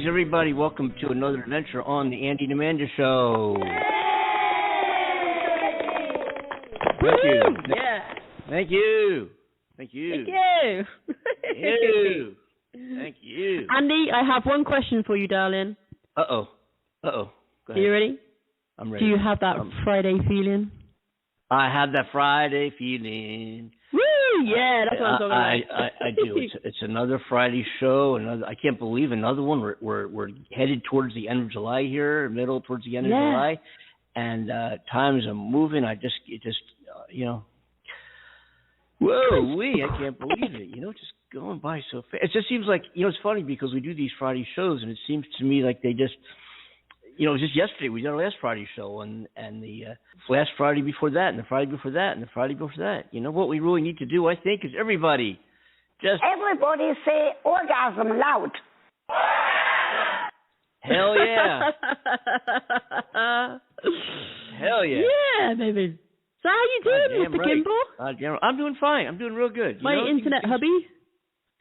everybody. Welcome to another adventure on the Andy and Amanda Show. Thank you. Yeah. Thank you. Thank you. Thank you. Thank you. Thank you. Andy, I have one question for you, darling. Uh-oh. Go ahead. Are you ready? I'm ready. Do you have that Friday feeling? I have that Friday feeling. Woo! Yeah, that's what I'm talking about. I do. It's another Friday show. I can't believe another one. We're headed towards the end of July here, towards the end of July, and times are moving. Whoa, I can't believe it. Just going by so fast. It just seems like, it's funny because we do these Friday shows, and it seems to me like they just, it was just yesterday we did our last Friday show, and the last Friday before that, and the Friday before that, and the Friday before that. What we really need to do, I think, is everybody say orgasm loud. Hell yeah. Hell yeah. Yeah, baby. So how you doing, Mr. Kimball? I'm doing fine. I'm doing real good. My internet hubby?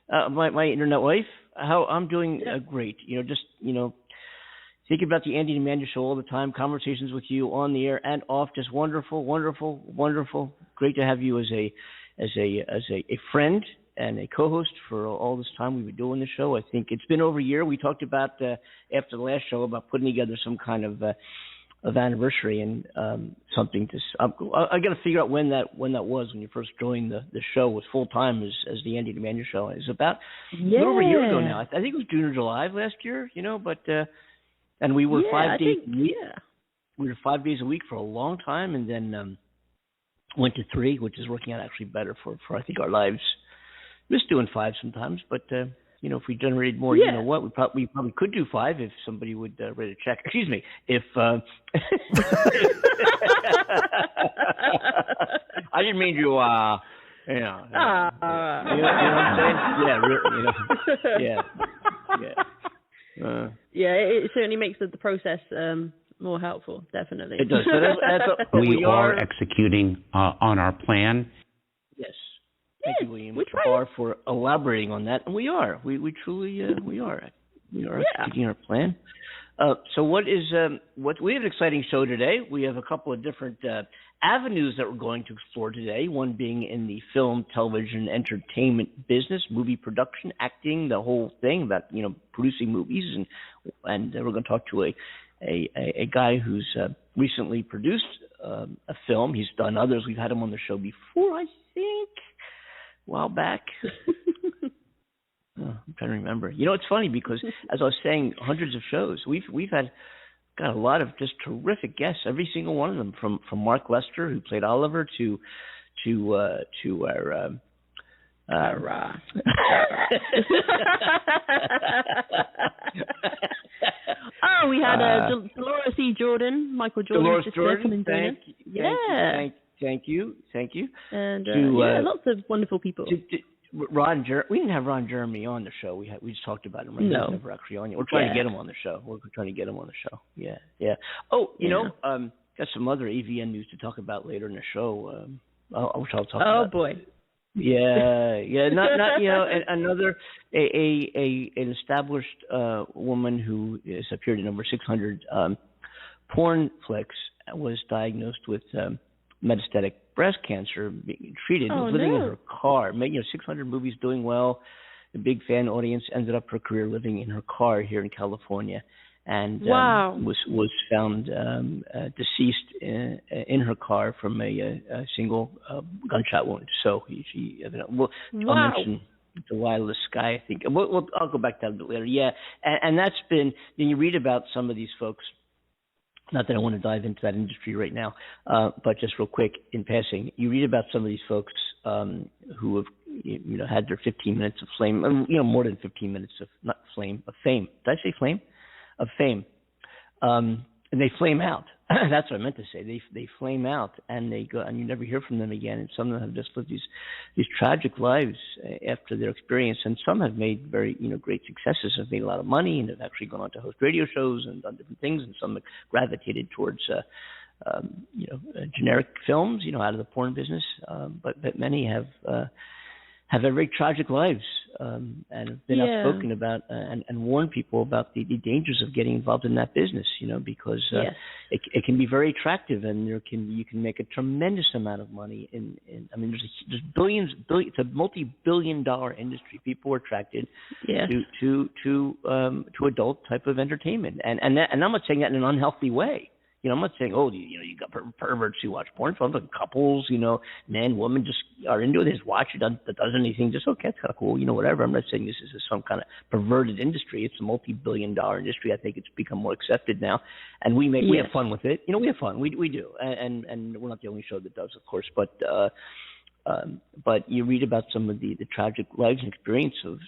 My internet wife? I'm doing great. Thinking about the Andy and Amanda Show all the time, conversations with you on the air and off, just wonderful, wonderful, wonderful. Great to have you as a friend and a co-host for all this time we've been doing the show. I think it's been over a year. We talked about after the last show about putting together some kind of anniversary and something to. I got to figure out when that was when you first joined the show was full time as the Andy and Amanda Show. It's about a little over a year ago now. I think it was June or July of last year. But. And we were 5 days a week. Yeah. We were 5 days a week for a long time, and then went to 3, which is working out actually better for I think our lives. Miss doing 5 sometimes, but if we generated more, you know what, we probably could do 5 if somebody would write a check. Excuse me, if I didn't mean to. You know what I'm saying? Yeah. It certainly makes the process more helpful, definitely. It does. We are executing on our plan. Yes. Thank you, William, for elaborating on that. And we are. We truly we are. We are executing our plan. So what we have an exciting show today. We have a couple of different avenues that we're going to explore today, one being in the film, television, entertainment business, movie production, acting, the whole thing about, producing movies. And we're going to talk to a guy who's recently produced a film. He's done others. We've had him on the show before, I think, a while back. I'm trying to remember. It's funny because, as I was saying, hundreds of shows. We've got a lot of just terrific guests. Every single one of them, from Mark Lester, who played Oliver, to our. We had Dolores E. Jordan, Michael Jordan. Dolores Jordan. Thank you. And lots of wonderful people. We didn't have Ron Jeremy on the show. We just talked about him. Right? No. He's never actually on yet. We're trying to get him on the show. Yeah. Oh, got some other AVN news to talk about later in the show. Which I'll talk about. Oh boy. Yeah. Not another an established woman who has appeared in over 600 porn flicks was diagnosed with metastatic breast cancer, being treated, living in her car, making 600 movies, doing well, a big fan audience, ended up her career living in her car here in California, and was found deceased in her car from a single gunshot wound. So I'll mention Delilah's Sky, I think. I'll go back to that a bit later. Yeah, and that's been, you read about some of these folks. Not that I want to dive into that industry right now, but just real quick in passing, you read about some of these folks who have, had their 15 minutes of flame, more than 15 minutes of not flame, of fame. Did I say flame? Of fame, and they flame out. That's what I meant to say. They flame out, and they go, and you never hear from them again. And some of them have just lived these tragic lives after their experience, and some have made very great successes, have made a lot of money, and have actually gone on to host radio shows and done different things. And some have gravitated towards generic films, out of the porn business. But many have had very tragic lives. and have been outspoken about and warned people about the dangers of getting involved in that business, because it can be very attractive, and you can make a tremendous amount of money there's billions, it's a multi-billion-dollar industry. People are attracted to adult type of entertainment, and I'm not saying that in an unhealthy way. I'm not saying, you got perverts who watch porn films, like couples, men, women just are into it. They just watch it, that does anything, just, okay, it's kind of cool, whatever. I'm not saying this is some kind of perverted industry. It's a multi-billion-dollar industry. I think it's become more accepted now, and we have fun with it. We have fun. We do, and we're not the only show that does, of course, but you read about some of the tragic lives and experiences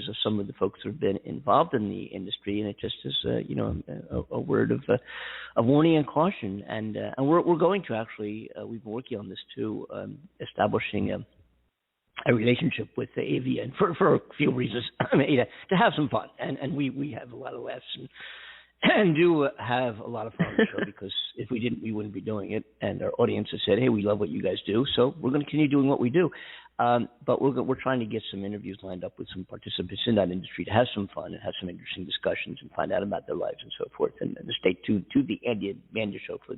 of some of the folks who have been involved in the industry, and it just is a word of warning and caution. And we're going to actually we've been working on this too, establishing a relationship with the AVN for a few reasons. To have some fun, and we have a lot of laughs and do have a lot of fun on the show, because if we didn't, we wouldn't be doing it. And our audience has said, hey, we love what you guys do, so we're going to continue doing what we do. But we're trying to get some interviews lined up with some participants in that industry to have some fun and have some interesting discussions and find out about their lives and so forth. And stay tuned to the Andy Show for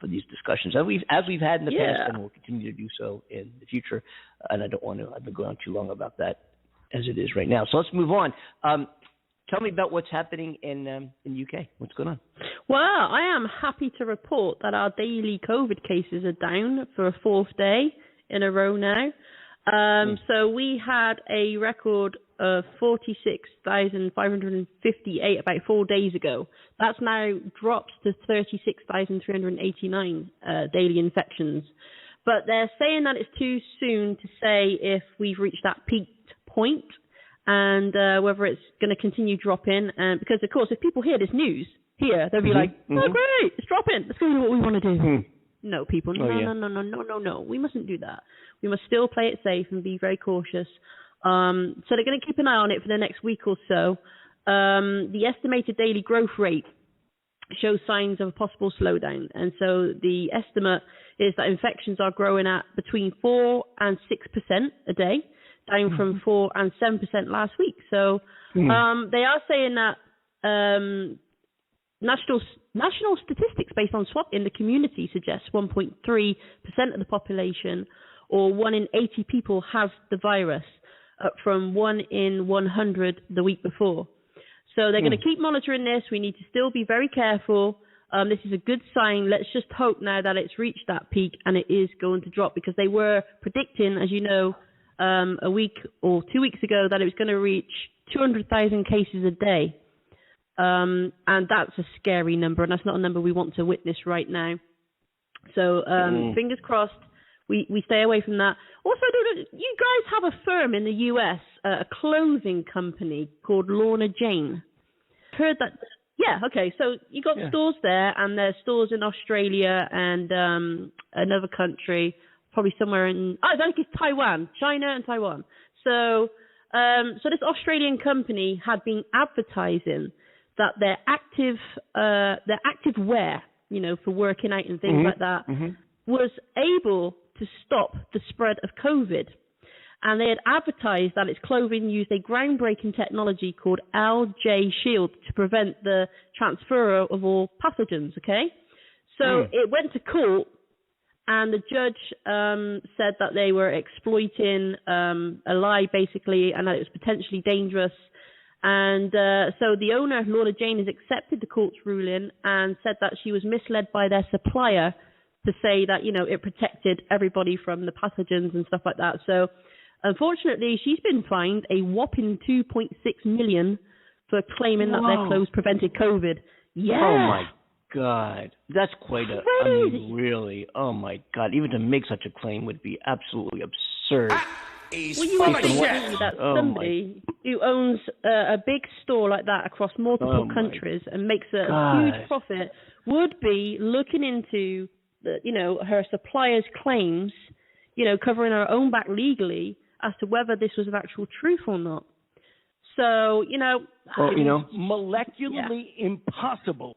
these discussions, as we've had in the past, and we'll continue to do so in the future. And I've been going on too long about that as it is right now. So let's move on. Tell me about what's happening in the UK. What's going on? Well, I am happy to report that our daily COVID cases are down for a fourth day in a row now. So we had a record of 46,558 about 4 days ago. That's now dropped to 36,389 daily infections. But they're saying that it's too soon to say if we've reached that peaked point, and whether it's going to continue dropping. Because, of course, if people hear this news here, they'll be like, oh, great, it's dropping. Let's go do what we want to do. No, people, no. We mustn't do that. We must still play it safe and be very cautious. So they're going to keep an eye on it for the next week or so. The estimated daily growth rate shows signs of a possible slowdown. And so the estimate is that infections are growing at between 4 and 6% a day, down from 4 and 7% last week. So they are saying that national statistics based on swab in the community suggests 1.3% of the population, or 1 in 80 people, have the virus, up from 1 in 100 the week before. So they're going to keep monitoring this. We need to still be very careful. This is a good sign. Let's just hope now that it's reached that peak and it is going to drop, because they were predicting, as you know, a week or 2 weeks ago, that it was going to reach 200,000 cases a day. And that's a scary number, and that's not a number we want to witness right now. So fingers crossed we stay away from that. Also, you guys have a firm in the US, a clothing company called Lorna Jane. Heard that? Yeah, okay. So you got stores there, and there's stores in Australia and another country, probably somewhere in, I think it's Taiwan, China and Taiwan. So this Australian company had been advertising that their active wear, for working out and things like that, was able to stop the spread of COVID. And they had advertised that its clothing used a groundbreaking technology called LJ Shield to prevent the transfer of all pathogens, okay? So it went to court, and the judge said that they were exploiting a lie, basically, and that it was potentially dangerous. And so the owner, Lorna Jane, has accepted the court's ruling and said that she was misled by their supplier to say that, it protected everybody from the pathogens and stuff like that. So unfortunately, she's been fined a whopping $2.6 million for claiming that their clothes prevented COVID. Yeah. Oh, my God. That's quite really, oh, my God. Even to make such a claim would be absolutely absurd. Well, you would think that somebody who owns a big store like that across multiple countries and makes a huge profit would be looking into her supplier's claims, covering her own back legally as to whether this was an actual truth or not. So, molecularly impossible.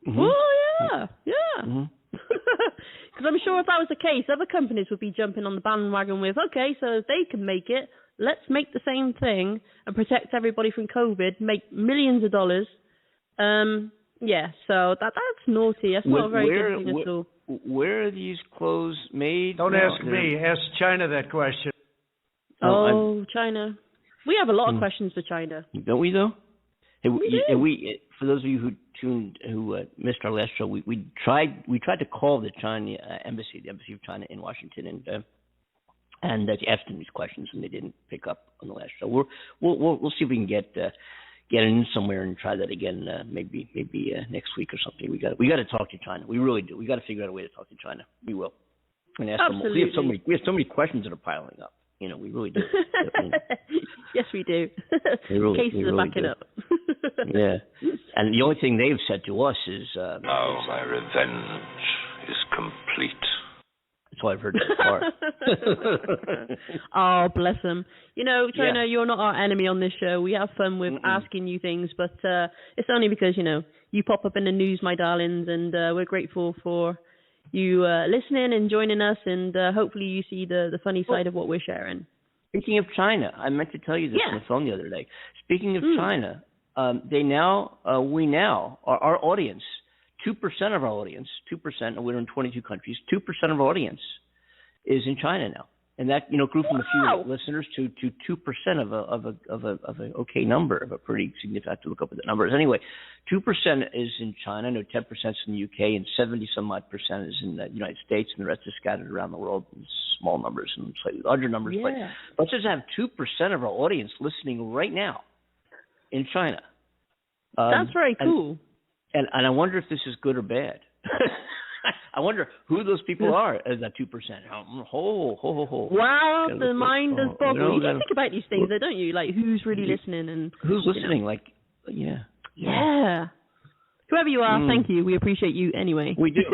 Oh, yeah. Because I'm sure if that was the case, other companies would be jumping on the bandwagon with, okay, so if they can make it, let's make the same thing and protect everybody from COVID, make millions of dollars. So that's naughty. That's not a very good thing at all. Where are these clothes made? Don't ask me. Ask China that question. China. We have a lot of questions for China. Don't we, though? Hey, we do. We, for those of you who missed our last show, we tried to call the China embassy, the embassy of China in Washington, and asked them these questions, and they didn't pick up on the last show. We'll see if we can get in somewhere and try that again. Maybe next week or something. We got to talk to China. We really do. We got to figure out a way to talk to China. We will. And ask them. We have so many questions that are piling up. You know, we really do. Yes, we do. Cases are backing up. Yeah. And the only thing they've said to us is... now my revenge is complete. That's all I've heard so far. Oh, bless them. You know, China, you're not our enemy on this show. We have fun with asking you things, but it's only because, you pop up in the news, my darlings, and we're grateful for you listening and joining us, and hopefully you see the funny side of what we're sharing. Speaking of China, I meant to tell you this on the phone the other day. Speaking of China, our audience, 2% of our audience, 2%, and we're in 22 countries, 2% of our audience is in China now. And that, grew from a few listeners to 2% of a okay number, of a pretty significant. I have to look up at the numbers. Anyway, 2% is in China, 10% is in the UK, and 70-some-odd percent is in the United States, and the rest is scattered around the world in small numbers and slightly larger numbers. But let's just have 2% of our audience listening right now in China. That's very cool. And I wonder if this is good or bad. I wonder who those people are as that 2%. Wow, the mind is boggling. You think about these things, though, don't you? Like, who's really listening and who's listening? Yeah. Whoever you are, thank you. We appreciate you anyway. We do,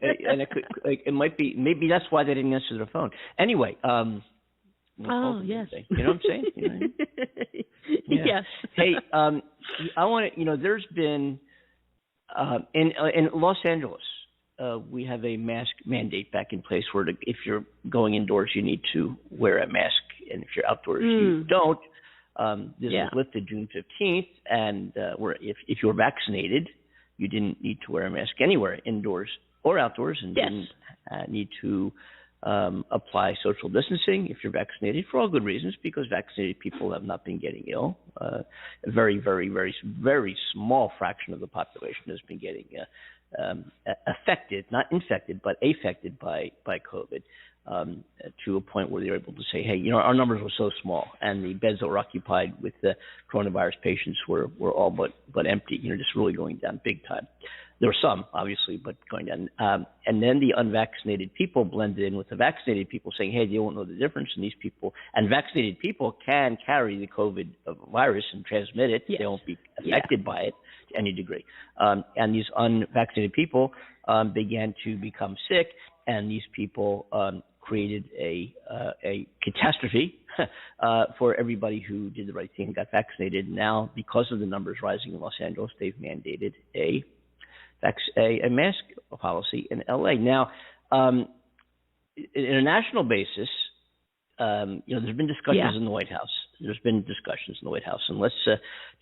and it might be maybe that's why they didn't answer their phone. Anyway, yes. You know what I'm saying? Yes. Hey, I want to. There's been in Los Angeles. We have a mask mandate back in place where if you're going indoors, you need to wear a mask, and if you're outdoors, you don't. This was lifted June 15th, and if you were vaccinated, you didn't need to wear a mask anywhere, indoors or outdoors, and didn't need to apply social distancing if you're vaccinated, for all good reasons, because vaccinated people have not been getting ill. A very, very, very, very small fraction of the population has been getting affected, not infected, but affected by COVID, to a point where they're able to say, hey, our numbers were so small, and the beds that were occupied with the coronavirus patients were all but empty, just really going down big time. There were some, obviously, but going down. And then the unvaccinated people blended in with the vaccinated people, saying, hey, they won't know the difference. And these people, and vaccinated people can carry the COVID virus and transmit it. They won't be affected by it to any degree. And these unvaccinated people began to become sick, and these people created a catastrophe for everybody who did the right thing and got vaccinated. Now, because of the numbers rising in Los Angeles, they've mandated a mask policy in LA. Now, in a national basis, there's been discussions in the White House. And let's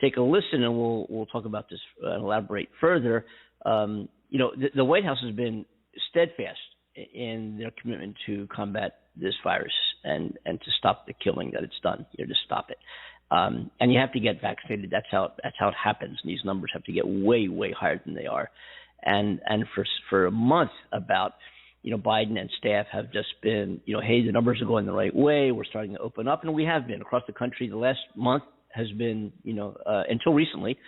take a listen, and we'll talk about this and elaborate further. The White House has been steadfast in their commitment to combat this virus and to stop the killing that it's done. To stop it. And you have to get vaccinated. That's how it happens. And these numbers have to get way, way higher than they are. And for a month, about Biden and staff have just been hey, the numbers are going the right way. We're starting to open up, and we have been across the country. The last month has been until recently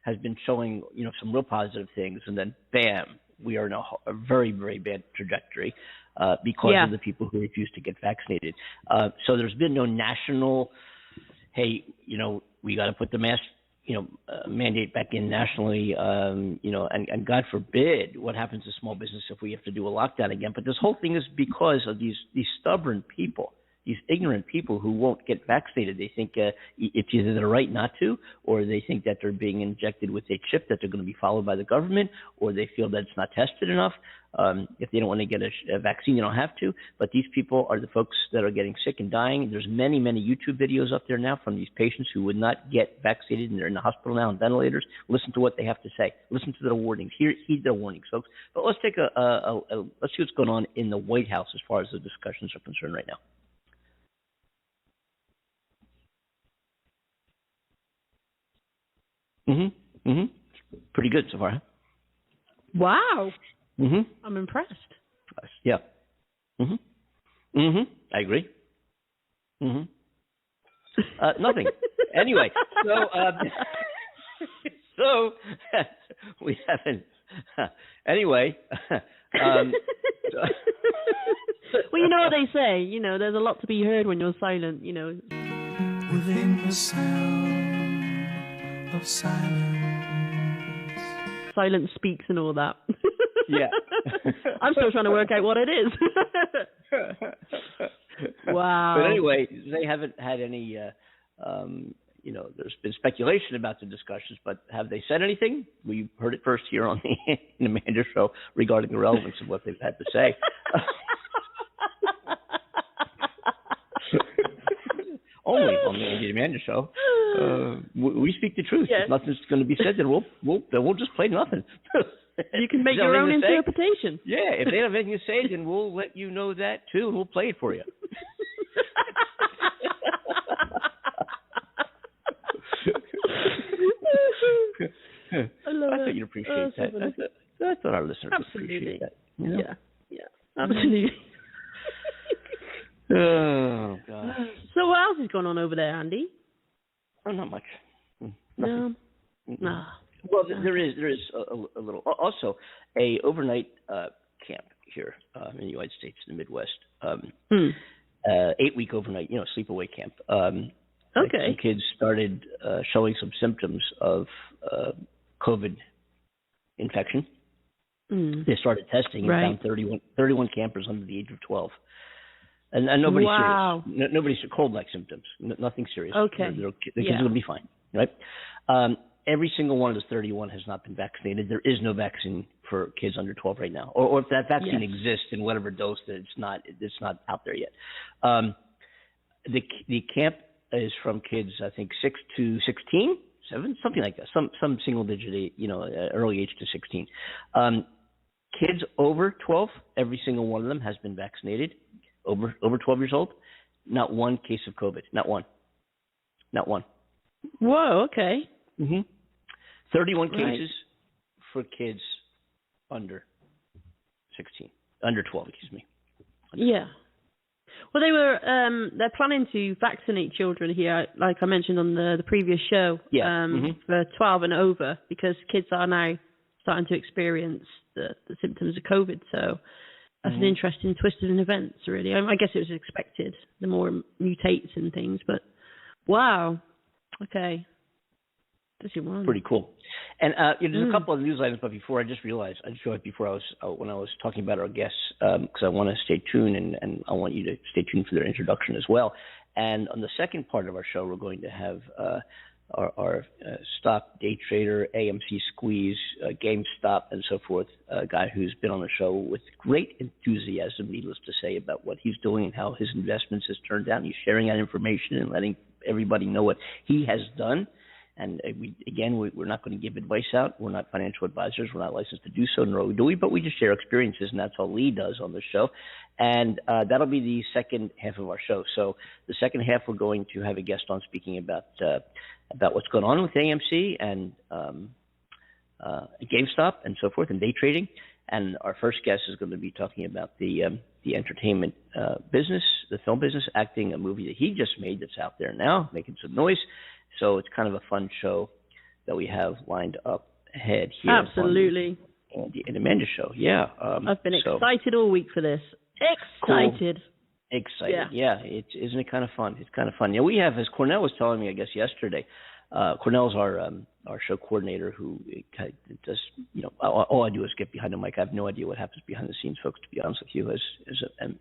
has been showing some real positive things, and then bam, we are in a very, very bad trajectory because of the people who refuse to get vaccinated. So there's been no national, hey, we got to put the mask, mandate back in nationally, and God forbid what happens to small business if we have to do a lockdown again. But this whole thing is because of these stubborn people these ignorant people who won't get vaccinated. They think it's either their right not to, or they think that they're being injected with a chip that they're going to be followed by the government, or they feel that it's not tested enough. If they don't want to get a vaccine, you don't have to. But these people are the folks that are getting sick and dying. There's many, many YouTube videos up there now from these patients who would not get vaccinated, and they're in the hospital now on ventilators. Listen to what they have to say. Listen to their warnings. Heed their warnings, folks. But let's take let's see what's going on in the White House as far as the discussions are concerned right now. Pretty good so far, huh? Wow. I'm impressed. Yeah. I agree. Nothing. Anyway, so we haven't. Anyway. Well, you know what they say. You know, there's a lot to be heard when you're silent. You know. Within the sound of silence. Silence speaks and all that. Yeah. I'm still trying to work out what it is. Wow. But anyway, they haven't had any, there's been speculation about the discussions, but have they said anything? We heard it first here on the Amanda Show regarding the relevance of what they've had to say. Only on the Amanda Show. We speak the truth. Yes. If nothing's going to be said, then we'll just play nothing. You can make your own interpretation. Yeah, if they don't have anything to say, then we'll let you know that too, and we'll play it for you. I thought you'd appreciate that. I thought our listeners would appreciate that. You know? Yeah, absolutely. Oh, gosh. So what else is going on over there, Andy? Oh, not much. No. Well, there is a little. Also, a overnight camp here in the United States, in the Midwest. 8-week overnight, sleepaway camp. Okay. Some kids started showing some symptoms of COVID infection. They started testing and found 31 campers under the age of 12. And nobody's serious. Nobody's cold-like symptoms. Nothing serious. Okay. The kids are going to be fine, right? Every single one of those 31 has not been vaccinated. There is no vaccine for kids under 12 right now, or if that vaccine exists in whatever dose, that it's not out there yet. The camp is from kids, I think, 6 to 16, 7, something like that. Some single digit, early age to 16. Kids over 12, every single one of them has been vaccinated. Over 12 years old, not one case of COVID. Not one. Whoa, okay. 31 cases for kids under 16. Under 12, excuse me. Yeah. Well, they're planning to vaccinate children here, like I mentioned on the previous show, for 12 and over, because kids are now starting to experience the symptoms of COVID. So that's an interesting twist in events, really. I guess it was expected, the more it mutates and things, but wow. Okay. Pretty cool. And there's a couple of news items, but before I just realized before when I was talking about our guests, because I want to stay tuned and I want you to stay tuned for their introduction as well. And on the second part of our show, we're going to have our stock day trader, AMC Squeeze, GameStop, and so forth, a guy who's been on the show with great enthusiasm, needless to say, about what he's doing and how his investments has turned out. He's sharing that information and letting everybody know what he has done. And we're not going to give advice out. We're not financial advisors. We're not licensed to do so, nor do we, but we just share experiences, and that's all Lee does on the show. And that'll be the second half of our show. So the second half, we're going to have a guest on speaking about what's going on with AMC and GameStop and so forth, and day trading. And our first guest is going to be talking about the entertainment business, the film business, acting a movie that he just made that's out there now, making some noise. So it's kind of a fun show that we have lined up ahead here. Absolutely. On the Amanda Show, yeah. I've been excited all week for this. Excited. Cool. Excited, yeah. Isn't it kind of fun? It's kind of fun. Yeah, we have, as Cornell was telling me, I guess yesterday, Cornell's our show coordinator who does, all I do is get behind the mic. I have no idea what happens behind the scenes, folks, to be honest with you, as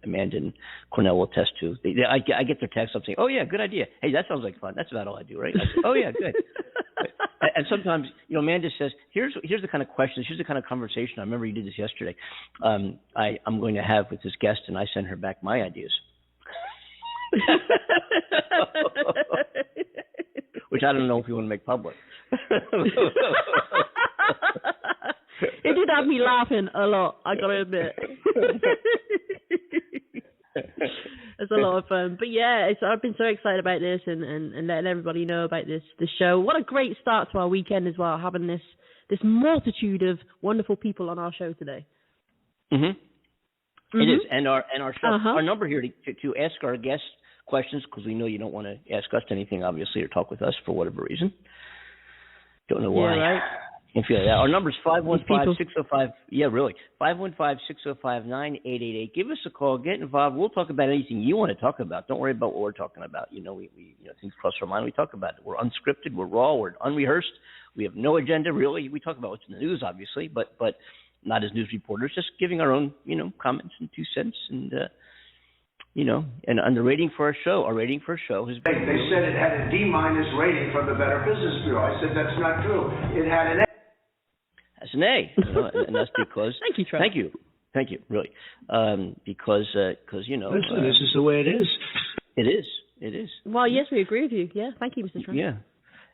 Amanda and Cornell will attest to. I get their text up saying, oh, yeah, good idea. Hey, that sounds like fun. That's about all I do, right? I say, oh, yeah, good. And sometimes, Amanda says, here's the kind of questions, here's the kind of conversation. I remember you did this yesterday. I'm going to have with this guest, and I send her back my ideas. Which I don't know if you want to make public. It did have me laughing a lot, I gotta admit. It's a lot of fun. But yeah, I've been so excited about this and letting everybody know about this show. What a great start to our weekend as well, having this multitude of wonderful people on our show today. It is, and our show, our number here to ask our guests questions, because we know you don't want to ask us anything, obviously, or talk with us for whatever reason. Don't know why. Yeah, right. Can't feel that. Our number is 515-605. Yeah, really. 515-605-9888. Give us a call. Get involved. We'll talk about anything you want to talk about. Don't worry about what we're talking about. We things cross our mind. We talk about it. We're unscripted. We're raw. We're unrehearsed. We have no agenda, really. We talk about what's in the news, obviously, but not as news reporters. Just giving our own, comments and 2 cents and. And on the rating for our show has been. They said it had a D- rating from the Better Business Bureau. I said that's not true. It had an A. That's an A, and that's because. Thank you, Trump. Thank you, really, because Listen, this is the way it is. It is. Well, yes, we agree with you. Yeah, thank you, Mr. Trump. Yeah.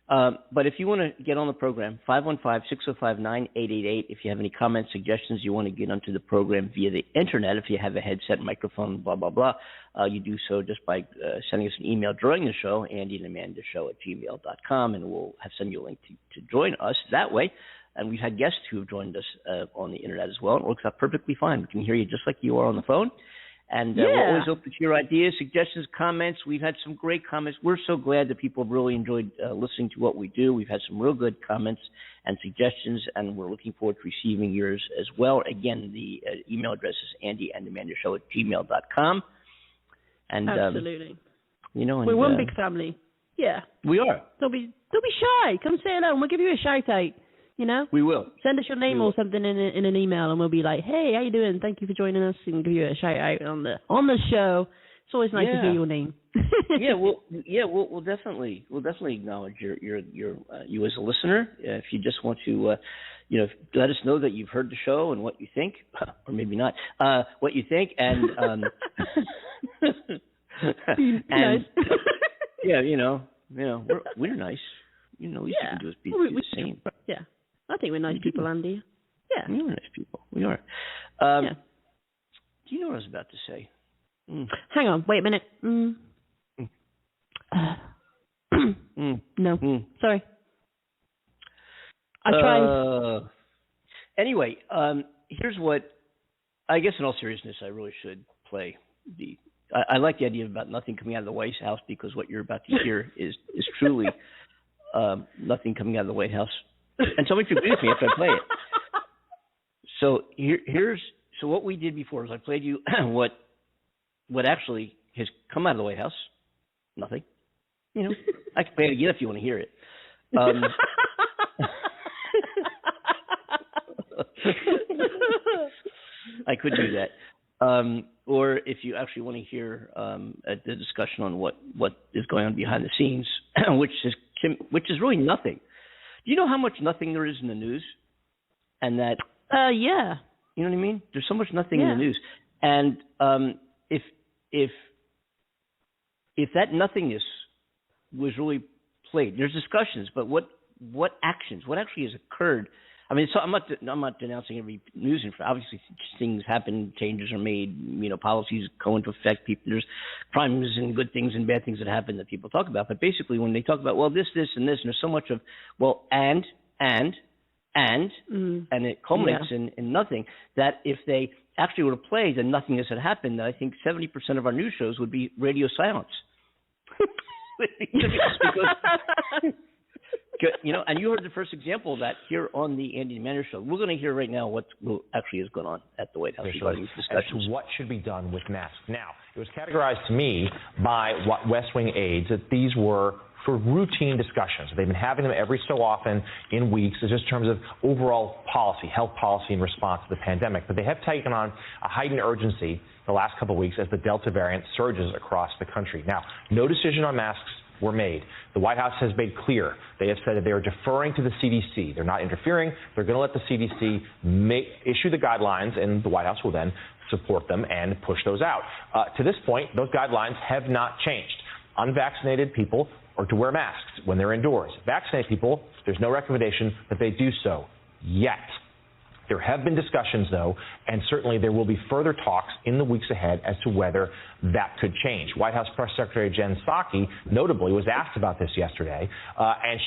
But if you want to get on the program, 515-605-9888. If you have any comments, suggestions, you want to get onto the program via the internet, if you have a headset, microphone, blah, blah, blah, you do so just by sending us an email during the show, andyandamandashow@gmail.com, and we'll send you a link to join us that way. And we've had guests who have joined us on the internet as well. It works out perfectly fine. We can hear you just like you are on the phone. And we're always open to your ideas, suggestions, comments. We've had some great comments. We're so glad that people have really enjoyed listening to what we do. We've had some real good comments and suggestions, and we're looking forward to receiving yours as well. Again, the email address is andyandamandashow@gmail.com. And absolutely. And, we're one big family. Yeah. We are. Don't be shy. Come say hello, and we'll give you a shout out. We will. Send us your name or something in an email, and we'll be like, "Hey, how you doing? Thank you for joining us," and give you a shout out on the show. It's always nice to hear your name. We'll definitely acknowledge your you as a listener. If you just want to, let us know that you've heard the show and what you think, or maybe not, what you think, and nice. we're nice. Least you can do is be the same. Yeah. I think we're nice people, Andy. Yeah. We're nice people. We are. Do you know what I was about to say? Hang on. Wait a minute. No. Sorry. I tried. Anyway, here's what, I guess in all seriousness, I really should play I like the idea about nothing coming out of the White House, because what you're about to hear is truly nothing coming out of the White House. And somebody should agree with me if I play it. So here's what we did before is I played you what actually has come out of the White House. Nothing. I can play it again if you want to hear it. I could do that. Or if you actually want to hear the discussion on what is going on behind the scenes, which is really nothing. Do you know how much nothing there is in the news? And that yeah. You know what I mean? There's so much nothing in the news. And if that nothingness was really played, there's discussions, but what actually has occurred? I mean, so I'm not denouncing every news information. Obviously, things happen, changes are made, policies go into effect. There's crimes and good things and bad things that happen that people talk about. But basically, when they talk about, well, this, and this, and there's so much of, well, and it culminates in nothing, that if they actually were to play the nothingness that happened, I think 70% of our news shows would be radio silence. Because, and you heard the first example of that here on the Andy and Amanda Show. We're going to hear right now what actually is going on at the White House regarding these discussions. As to what should be done with masks. Now, it was categorized to me by West Wing aides that these were sort of routine discussions. They've been having them every so often in weeks, just in terms of overall policy, health policy in response to the pandemic. But they have taken on a heightened urgency the last couple of weeks as the Delta variant surges across the country. Now, no decision on masks were made. The White House has made clear. They have said that they are deferring to the CDC. They're not interfering. They're going to let the CDC issue the guidelines, and the White House will then support them and push those out. To this point, those guidelines have not changed. Unvaccinated people are to wear masks when they're indoors. Vaccinated people, there's no recommendation that they do so yet. There have been discussions, though, and certainly there will be further talks in the weeks ahead as to whether that could change. White House Press Secretary Jen Psaki, notably, was asked about this yesterday, and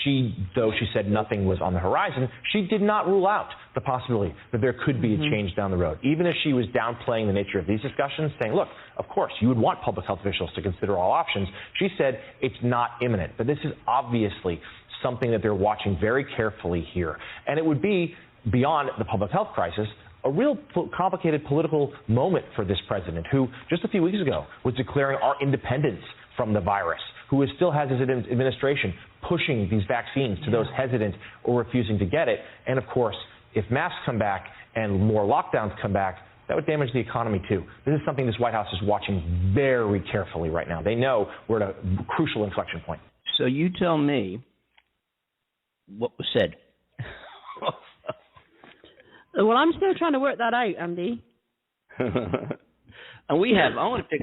though she said nothing was on the horizon, she did not rule out the possibility that there could be a change down the road, even if she was downplaying the nature of these discussions, saying, look, of course, you would want public health officials to consider all options. She said it's not imminent, but this is obviously something that they're watching very carefully here, and it would be, beyond the public health crisis, a real complicated political moment for this president, who just a few weeks ago was declaring our independence from the virus, who still has his administration pushing these vaccines to those hesitant or refusing to get it. And of course, if masks come back and more lockdowns come back, that would damage the economy too. This is something this White House is watching very carefully right now. They know we're at a crucial inflection point. So you tell me what was said. Well, I'm still trying to work that out, Andy. And we have. I want to pick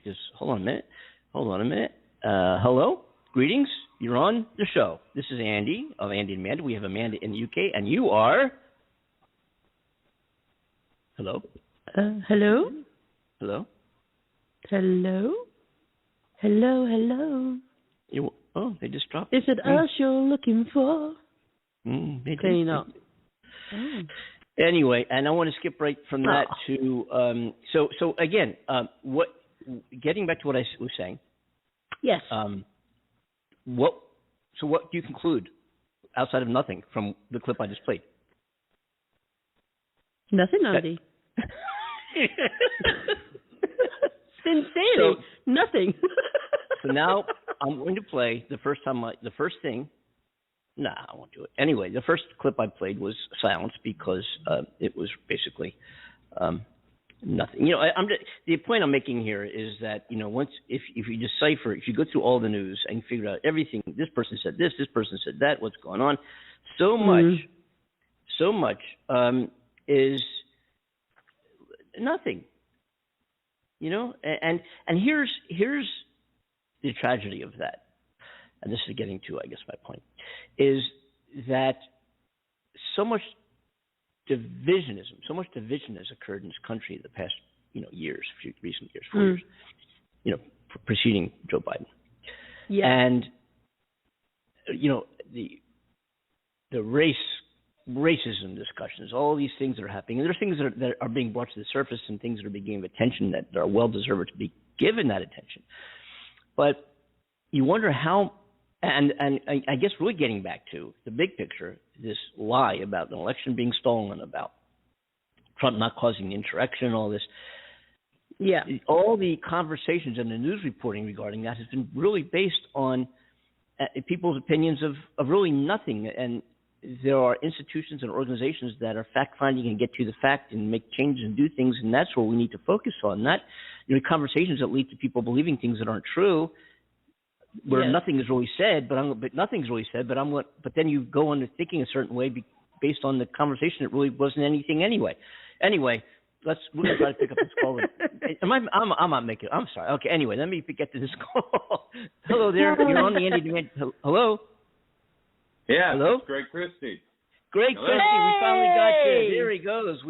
this. Hold on a minute. Hello, greetings. You're on the show. This is Andy of Andy and Amanda. We have Amanda in the UK, and you are. Hello. Hello. Hello. Hello. Hello. They just dropped. Is it us you're looking for? Maybe not. Anyway, and I want to skip right from that to so again, what getting back to what I was saying. Yes. What do you conclude outside of nothing from the clip I just played? Nothing, Andy. Sincerely, nothing. So now I'm going to play the first thing. Nah, I won't do it. Anyway, the first clip I played was silence because it was basically nothing. The point I'm making here is that if you decipher, if you go through all the news and you figure out everything, this person said this person said that, what's going on, so much is nothing. And here's the tragedy of that. And this is getting to, I guess, my point, is that so much division has occurred in this country in the past, recent years, 4 years, preceding Joe Biden. Yeah. And, the racism discussions, all these things that are happening, and there are things that are being brought to the surface and things that are being given attention that are well-deserved to be given that attention. But you wonder how. And I guess really getting back to the big picture, this lie about an election being stolen, about Trump not causing the insurrection, all this. Yeah. All the conversations and the news reporting regarding that has been really based on people's opinions of really nothing. And there are institutions and organizations that are fact-finding and get to the fact and make changes and do things, and that's what we need to focus on. Not conversations that lead to people believing things that aren't true, where nothing is really said, but nothing's really said. But then you go on to thinking a certain way based on the conversation that really wasn't anything anyway. Anyway, we're gonna try to pick up this call. I'm not making. I'm sorry. Okay. Anyway, let me get to this call. Hello there. You're on the Andy Demand. Hello. Yeah. Hello. That's Greg Christie. Greg Christie, we finally got you. There he goes.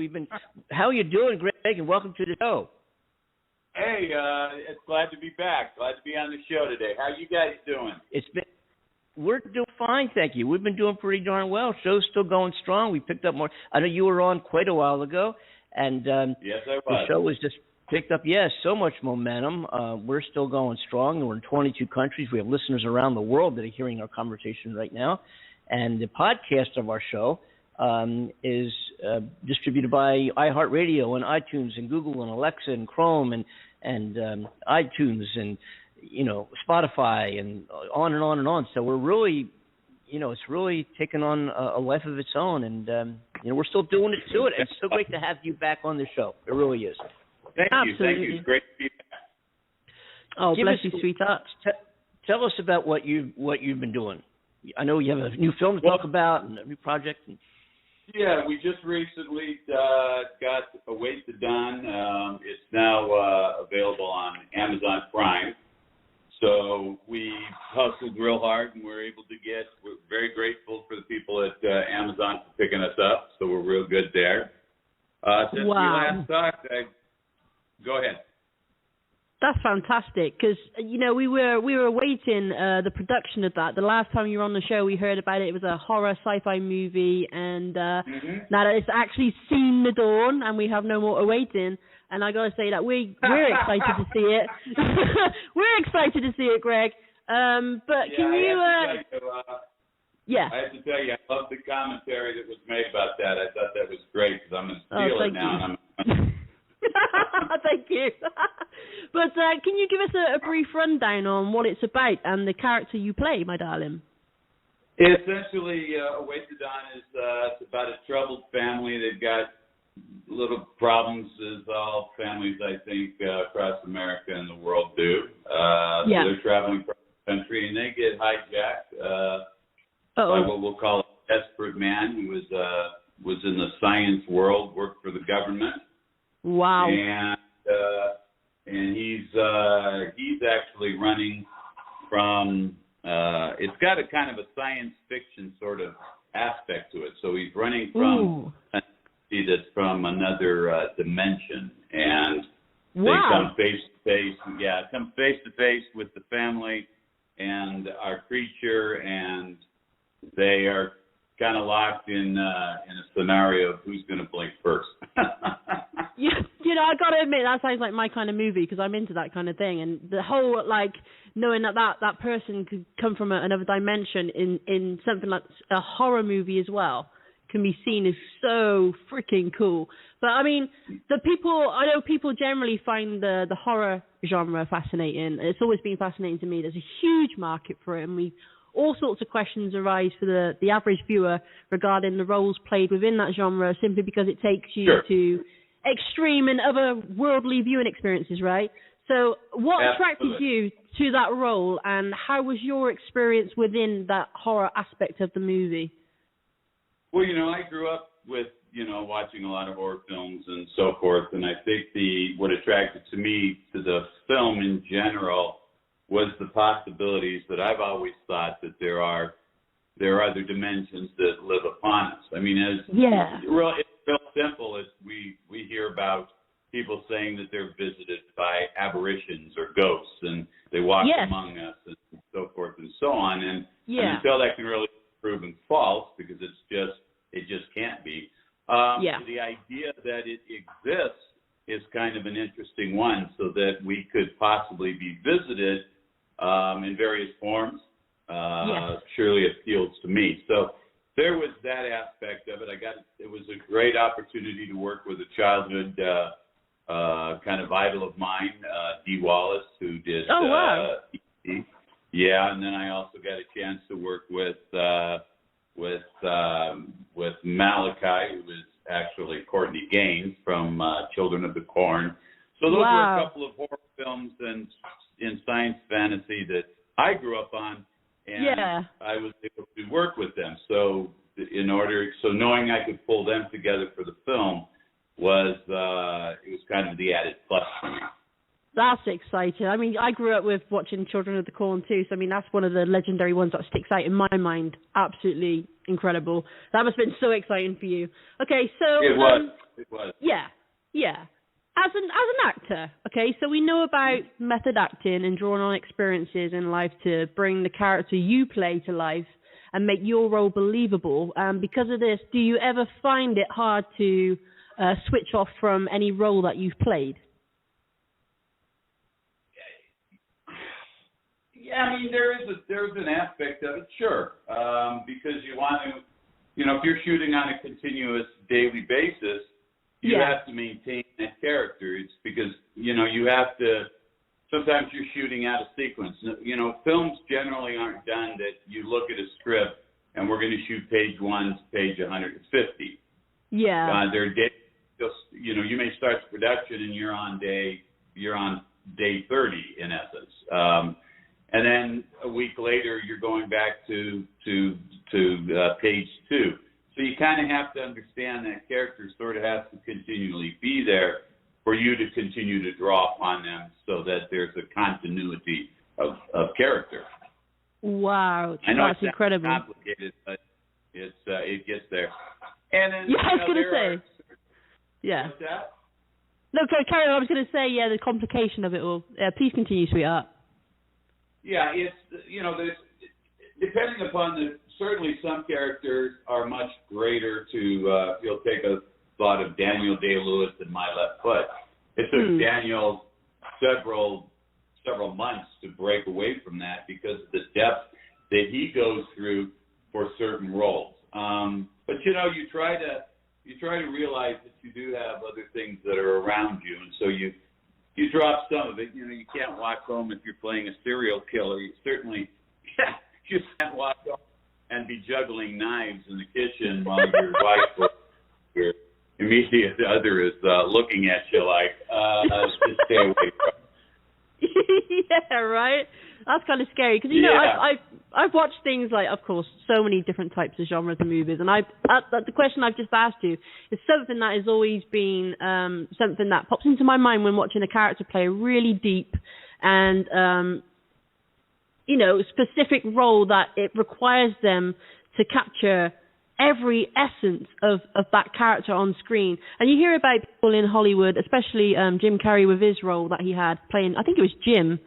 How are you doing, Greg? And welcome to the show. Hey, it's glad to be back. Glad to be on the show today. How you guys doing? We're doing fine, thank you. We've been doing pretty darn well. Show's still going strong. We picked up more. I know you were on quite a while ago, and yes, I was. The show was just picked up. Yes, so much momentum. We're still going strong. We're in 22 countries. We have listeners around the world that are hearing our conversation right now, and the podcast of our show is distributed by iHeartRadio and iTunes and Google and Alexa and Chrome and iTunes and Spotify and on and on and on. So we're really, it's really taken on a life of its own, and we're still doing it to it. It's so great to have you back on the show. It really is. Thank Absolutely. you. It's great to be back. Oh, bless you, sweetheart. Tell us about what you've been doing. I know you have a new film to talk about and a new project. Yeah, we just recently got Await the Dawn. It's now available on Amazon Prime. So we hustled real hard, and we're very grateful for the people at Amazon for picking us up. So we're real good there. Since we last talked, go ahead. That's fantastic, because we were awaiting the production of that. The last time you were on the show, we heard about it. It was a horror sci-fi movie, and now that it's actually seen the dawn, and we have no more awaiting. And I got to say that we're excited to see it. We're excited to see it, Greg. But can you? Yeah. I have to tell you, I love the commentary that was made about that. I thought that was great, because I'm going to steal it now. Thank you. But can you give us a brief rundown on what it's about and the character you play, my darling? Essentially, Await the Dawn is it's about a troubled family. They've got little problems, as all families, I think, across America and the world do. So they're traveling across the country, and they get hijacked by what we'll call a desperate man who was in the science world, worked for the government. Wow. And he's actually running from it's got a kind of a science fiction sort of aspect to it. So he's running from an entity that's from another dimension, and they come face to face with the family and our creature, and they are kind of locked in a scenario of who's going to blink first. I got to admit, that sounds like my kind of movie, because I'm into that kind of thing. And the whole, knowing that person could come from another dimension in something like a horror movie as well can be seen as so freaking cool. But, I mean, I know people generally find the horror genre fascinating. It's always been fascinating to me. There's a huge market for it, and all sorts of questions arise for the average viewer regarding the roles played within that genre, simply because it takes you to extreme and otherworldly viewing experiences, right? So what attracted you to that role, and how was your experience within that horror aspect of the movie? Well, I grew up with, watching a lot of horror films and so forth, and I think what attracted to me to the film in general was the possibilities that I've always thought that there are other dimensions that live upon us. I mean, it's real simple as we hear about people saying that they're visited by apparitions or ghosts, and they walk among us and so forth and so on. And until that can really be proven false, because it just can't be. The idea that it exists is kind of an interesting one, so that we could possibly be visited in various forms, surely appeals to me. So there was that aspect of it. It was a great opportunity to work with a childhood kind of idol of mine, Dee Wallace, who did E.T. Yeah, and then I also got a chance to work with Malachi, who was actually Courtney Gaines from Children of the Corn. So those were a couple of horror films and in science fantasy that I grew up on, and I was able to work with them. So knowing I could pull them together for the film was kind of the added plus for me. That's exciting. I mean, I grew up with watching Children of the Corn too, so I mean that's one of the legendary ones that sticks out in my mind. Absolutely incredible. That must have been so exciting for you. Okay, so it was. Yeah. As an actor, okay, so we know about method acting and drawing on experiences in life to bring the character you play to life and make your role believable. Because of this, do you ever find it hard to switch off from any role that you've played? Yeah, I mean, there's an aspect of it, sure, because you want to, if you're shooting on a continuous daily basis, you have to maintain that character. It's because, you have to sometimes you're shooting out of sequence. You know, films generally aren't done that you look at a script and we're going to shoot page 1 to page 150. Yeah. There are days, you know, you may start the production and you're on day 30 in essence. And then a week later, you're going back to page 2. So you kind of have to understand that character sort of has to continually be there for you to continue to draw upon them so that there's a continuity of character. Wow, I know that's it's incredible. Complicated, but it gets there. And then, I was going to say. Yeah. What's that? No, carry on. I was going to say, the complication of it all. Please continue, sweetheart. Yeah, it's, you know, there's, depending upon certainly some characters are much greater to, you'll take a thought of Daniel Day-Lewis in My Left Foot. It took Daniel several months to break away from that because of the depth that he goes through for certain roles. But, you know, you try to realize that you do have other things that are around you, and so you drop some of it. You know, you can't walk home if you're playing a serial killer. You certainly just can't walk home and be juggling knives in the kitchen while your wife or your immediate other is looking at you like, just stay away from it. Yeah, right? That's kind of scary because, you know, I've watched things like, of course, so many different types of genres of movies, and the question I've just asked you is something that has always been something that pops into my mind when watching a character play a really deep and, you know, specific role that it requires them to capture every essence of that character on screen. And you hear about people in Hollywood, especially Jim Carrey with his role that he had playing, I think it was Jim,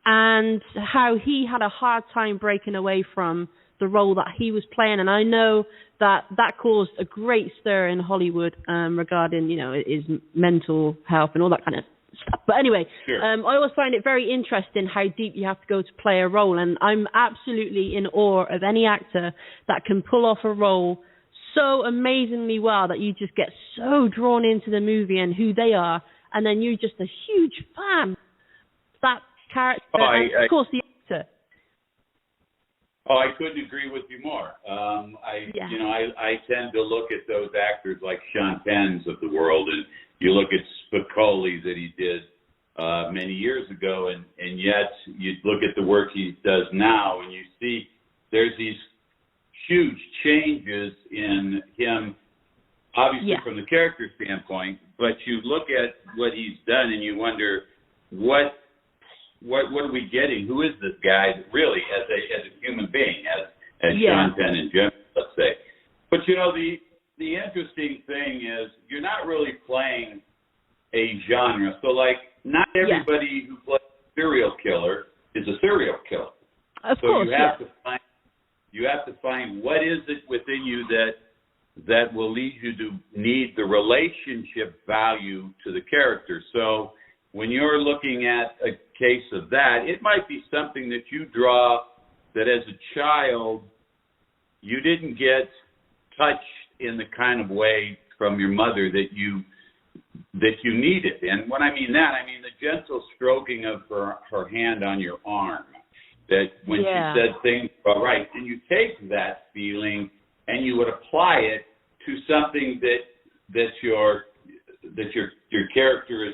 and how he had a hard time breaking away from the role that he was playing. And I know that caused a great stir in Hollywood regarding, you know, his mental health and all that kind of stuff. But anyway, sure. I always find it very interesting how deep you have to go to play a role. And I'm absolutely in awe of any actor that can pull off a role so amazingly well that you just get so drawn into the movie and who they are. And then you're just a huge fan of that character and, of course, the actor. Oh, I couldn't agree with you more. You know, I tend to look at those actors like Sean Penn's of the world, and you look at Spicoli that he did many years ago, and yet you look at the work he does now, and you see there's these huge changes in him, obviously from the character standpoint, but you look at what he's done and you wonder, what are we getting? Who is this guy really as a human being, as Sean Penn and Jim, let's say? But, you know, the interesting thing is you're not really playing a genre. So, like, not everybody who plays a serial killer is a serial killer. Of course, you have to find what is it within you that will lead you to need the relationship value to the character. So when you're looking at a case of that, it might be something that you draw that as a child you didn't get touched in the kind of way from your mother that you needed. And when I mean that, I mean the gentle stroking of her hand on your arm, that when she said things all right, and you take that feeling and you would apply it to something that your character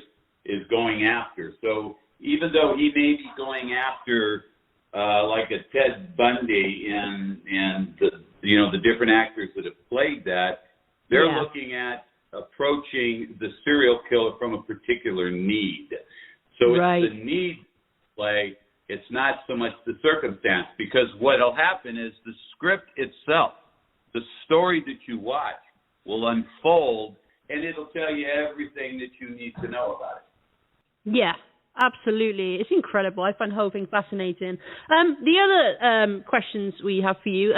is going after. So even though he may be going after like a Ted Bundy and the different actors that have played that, they're looking at approaching the serial killer from a particular need. So it's the need play. It's not so much the circumstance, because what'll happen is the script itself, the story that you watch, will unfold, and it'll tell you everything that you need to know about it. Yeah, absolutely. It's incredible. I find the whole thing fascinating. The other questions we have for you,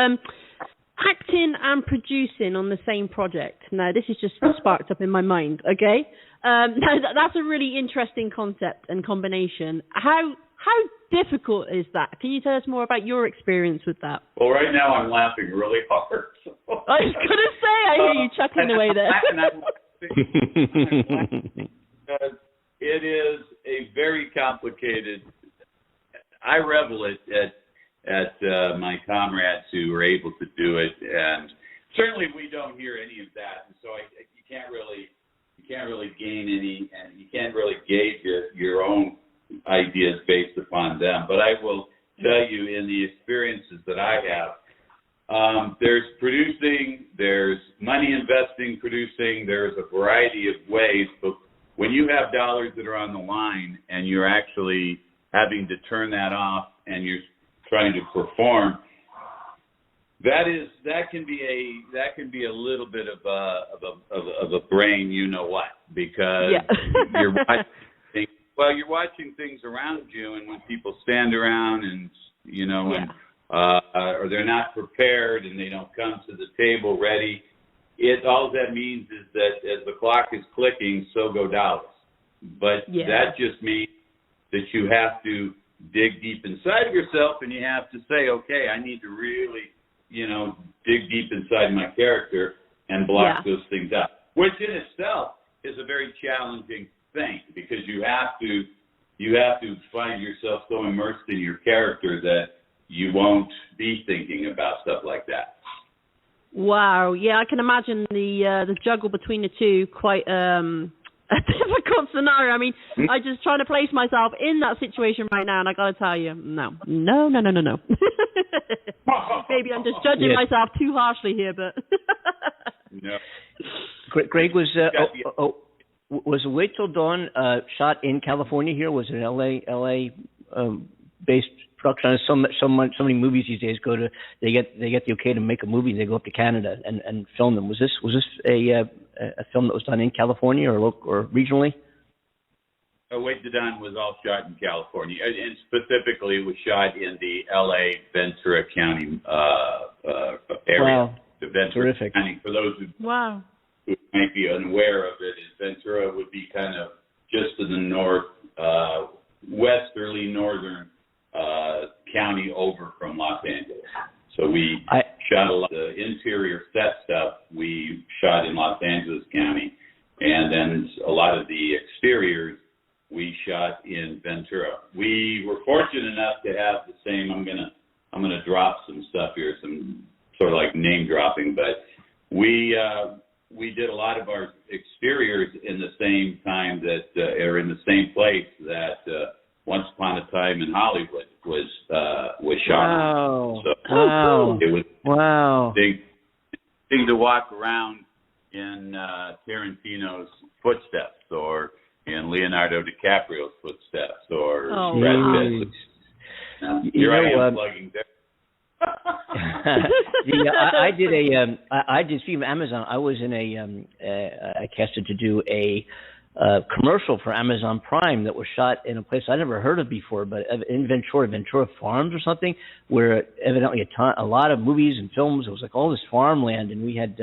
acting and producing on the same project. Now, this is just sparked up in my mind, okay? That's a really interesting concept and combination. How difficult is that? Can you tell us more about your experience with that? Well, right now I'm laughing really hard. So. I was going to say, I hear you chuckling away there. Because it is a very complicated. I revel at my comrades who are able to do it, and certainly we don't hear any of that, and so you can't really gain any, and you can't really gauge your own ideas based upon them. But I will tell you, in the experiences that I have, there's producing, there's money investing, producing, there's a variety of ways, but when you have dollars that are on the line and you're actually having to turn that off and you're trying to perform, that can be a little bit of a brain, you know what, because you're watching things around you, and when people stand around and or they're not prepared and they don't come to the table ready, all that means is that as the clock is clicking, so go dollars. But that just means that you have to dig deep inside of yourself, and you have to say, okay, I need to really, dig deep inside my character and block those things out, which in itself is a very challenging thing, because you have to find yourself so immersed in your character that you won't be thinking about stuff like that. Wow. Yeah, I can imagine the juggle between the two quite a difficult scenario. I mean, I just trying to place myself in that situation right now, and I got to tell you, no. Maybe I'm just judging myself too harshly here, but. No. Greg, was Wait Till Dawn shot in California here? Was it an LA based production? So many movies these days they get the okay to make a movie, and they go up to Canada and film them. Was this a film that was done in California or regionally? Wait Till Dawn was all shot in California, and specifically it was shot in the L.A. Ventura County area. Wow. The Ventura Terrific. County. For those who might be unaware of it, Ventura would be kind of just to the north, westerly northern county over from Los Angeles. So we shot a lot of the interior set stuff. We shot in Los Angeles County, and then a lot of the exteriors we shot in Ventura. We were fortunate enough to have the same. I'm gonna drop some stuff here, some sort of like name dropping, but we did a lot of our exteriors in the same time that or in the same place that Once Upon a Time in Hollywood was shot. Wow. So it was big thing to walk around in Tarantino's footsteps, or in Leonardo DiCaprio's footsteps, or Brad Pitt's. Here I am plugging there. I did speaking of Amazon. I was in I casted to do a commercial for Amazon Prime that was shot in a place I never heard of before, but in Ventura Farms or something, where evidently a lot of movies and films. It was like all this farmland, and we had.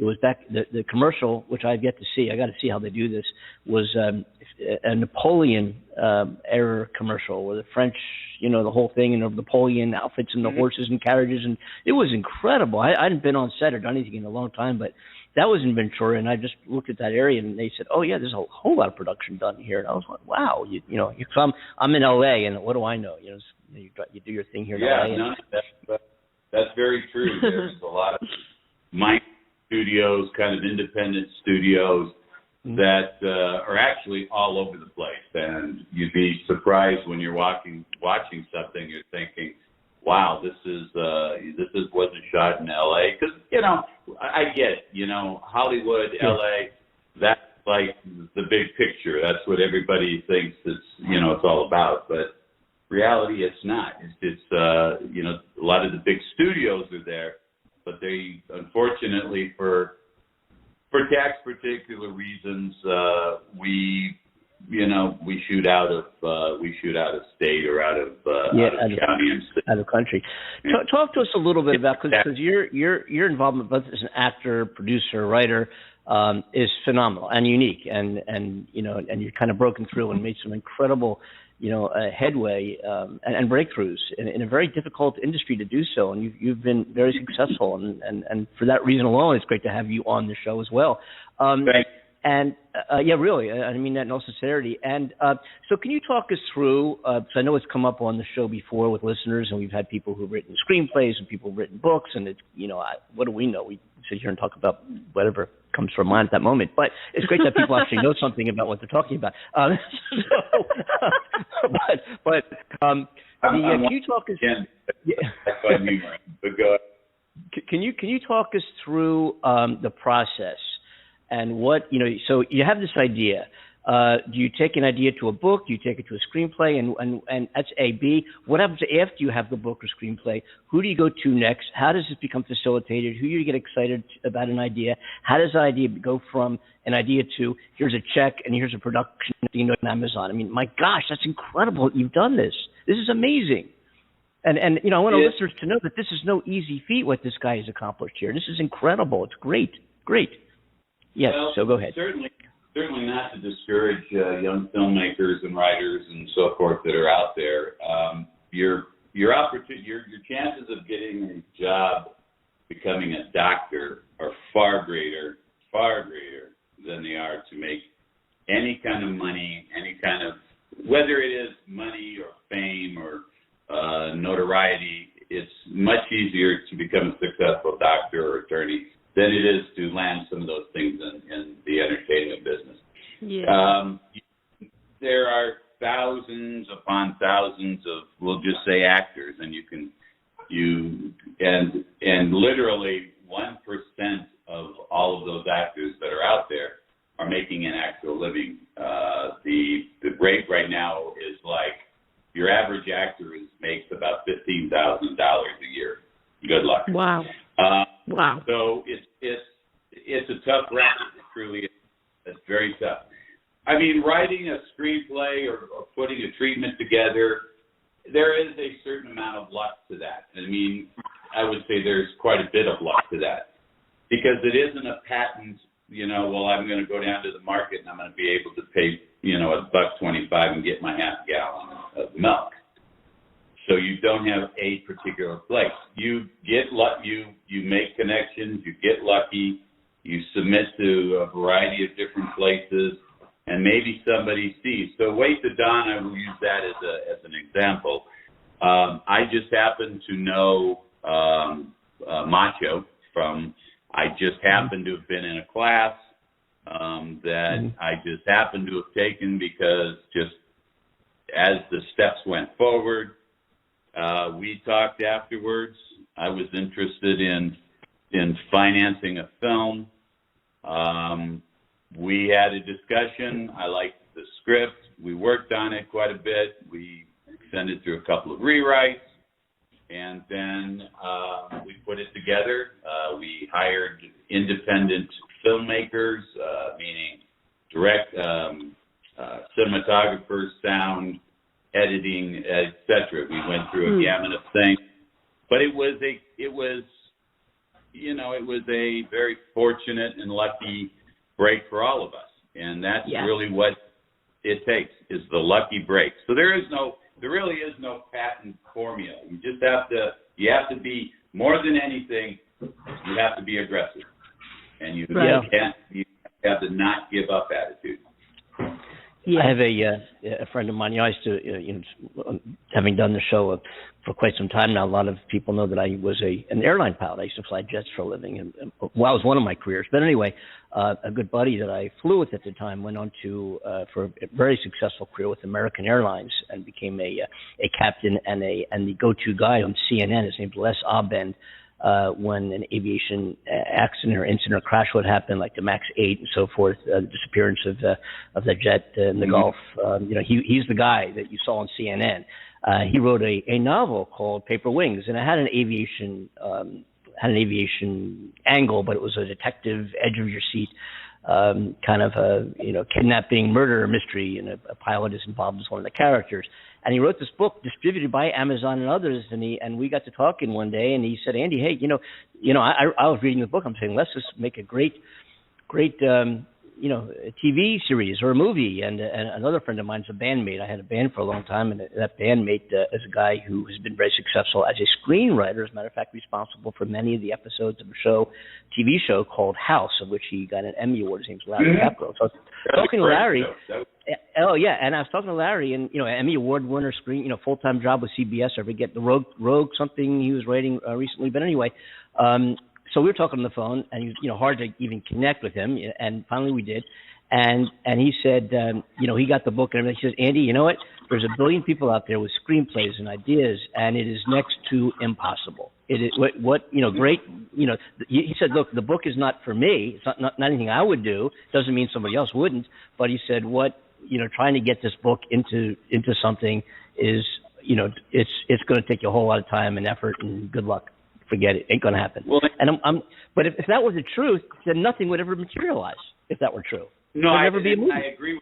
It was back the commercial, which I've yet to see. I got to see how they do this. Was a Napoleon era commercial where the French, the whole thing, and the Napoleon outfits and the horses and carriages, and it was incredible. I hadn't been on set or done anything in a long time, but that was in Ventura, and I just looked at that area, and they said, "Oh yeah, there's a whole lot of production done here." And I was like, "Wow, I'm in LA, and what do I know? You do your thing here in LA." Yeah, that's very true. There's a lot of studios, kind of independent studios that are actually all over the place, and you'd be surprised when you're watching something. You're thinking, "Wow, this wasn't shot in L.A." Because I get it. Hollywood, L.A. That's like the big picture. That's what everybody thinks it's all about. But reality, it's not. It's a lot of the big studios are there. But they, unfortunately, for tax particular reasons, we shoot out of state or out of county and state. Out of country. Yeah. Talk to us a little bit about, because your involvement both as an actor, producer, writer is phenomenal and unique, and you're kind of broken through and made some incredible headway and breakthroughs in a very difficult industry to do so, and you've been very successful, and for that reason alone, it's great to have you on the show as well. Thanks. And yeah, really, I mean that in all sincerity. And so can you talk us through, because I know it's come up on the show before with listeners, and we've had people who've written screenplays and people who've written books, and it's, what do we know? We sit here and talk about whatever comes from mind at that moment. But it's great that people actually know something about what they're talking about. Can you talk us? Can you talk us through the process and what So you have this idea. Do you take an idea to a book? Do you take it to a screenplay? And that's A. B. What happens after you have the book or screenplay? Who do you go to next? How does this become facilitated? Who do you get excited about an idea? How does that idea go from an idea to here's a check and here's a production on Amazon? I mean, my gosh, that's incredible. You've done this. This is amazing. And I want our listeners to know that this is no easy feat what this guy has accomplished here. This is incredible. It's great. Yes, well, so go ahead. Certainly not to discourage young filmmakers and writers and so forth that are out there. Your opportunity, your chances of getting a job becoming a doctor are far greater than they are to make any kind of money, whether it is money or fame or notoriety. It's much easier to become a successful doctor or attorney than it is to land some of those things in the entertainment business. Yeah. There are thousands upon thousands of, we'll just say, actors, and and literally 1% of all of those actors that are out there are making an actual living. The rate right now is like your average actor makes about $15,000 a year. Good luck. Wow. Wow. So it's a tough racket. It truly is. It's very tough. I mean, writing a screenplay or putting a treatment together, there is a certain amount of luck to that. I mean, I would say there's quite a bit of luck to that because it isn't a patent, I'm going to go down to the market and I'm going to be able to pay, $1.25 and get my half gallon of milk. So you don't have a particular place. You get lucky, you make connections, you get lucky, you submit to a variety of different places, and maybe somebody sees. So Wait to Dawn, I will use that as an example. I just happen to know Macho I just happened to have been in a class that I just happened to have taken because just as the steps went forward, we talked afterwards. I was interested in financing a film. We had a discussion. I liked the script. We worked on it quite a bit. We sent it through a couple of rewrites, and then we put it together. We hired independent filmmakers, meaning direct cinematographers, sound, editing, etc. We went through a gamut of things, but it was a very fortunate and lucky break for all of us, and that's really what it takes is the lucky break. So there really is no patent formula. You just have to be, more than anything, you have to be aggressive, and you have the not give up attitude. Yeah. I have a friend of mine. I used to, having done the show for quite some time now, a lot of people know that I was an airline pilot. I used to fly jets for a living, and it was one of my careers. But anyway, a good buddy that I flew with at the time went on to for a very successful career with American Airlines and became a captain and the go-to guy on CNN. His name's Les Abend. When an aviation accident or incident or crash would happen, like the MAX 8 and so forth, the disappearance of the jet in the Gulf, he's the guy that you saw on CNN. He wrote a novel called Paper Wings, and it had an aviation angle, but it was a detective, edge of your seat kind of a kidnapping murder mystery, and a pilot is involved as one of the characters. And he wrote this book distributed by Amazon and others, and we got to talking one day, and he said, Andy, hey, I was reading the book. I'm saying, let's just make a great a TV series or a movie. And another friend of mine's a bandmate. I had a band for a long time, and that bandmate is a guy who has been very successful as a screenwriter. As a matter of fact, responsible for many of the episodes of a TV show called House, of which he got an Emmy Award. His name's Larry Kaplow. So I was talking to Larry. Oh yeah, and I was talking to Larry, and Emmy Award winner, full-time job with CBS. I forget the Rogue something he was writing recently, but anyway. So we were talking on the phone, and he was, hard to even connect with him, and finally we did. And he said, he got the book and everything. He says, Andy, you know what? There's a billion people out there with screenplays and ideas, and it is next to impossible. It is great. He said, look, the book is not for me. It's not anything I would do. Doesn't mean somebody else wouldn't. But he said, trying to get this book into something is, it's going to take you a whole lot of time and effort, and good luck. Forget it. Ain't going to happen. Well, and but if that was the truth, then nothing would ever materialize. If that were true, no, there'd never be a movie. I agree.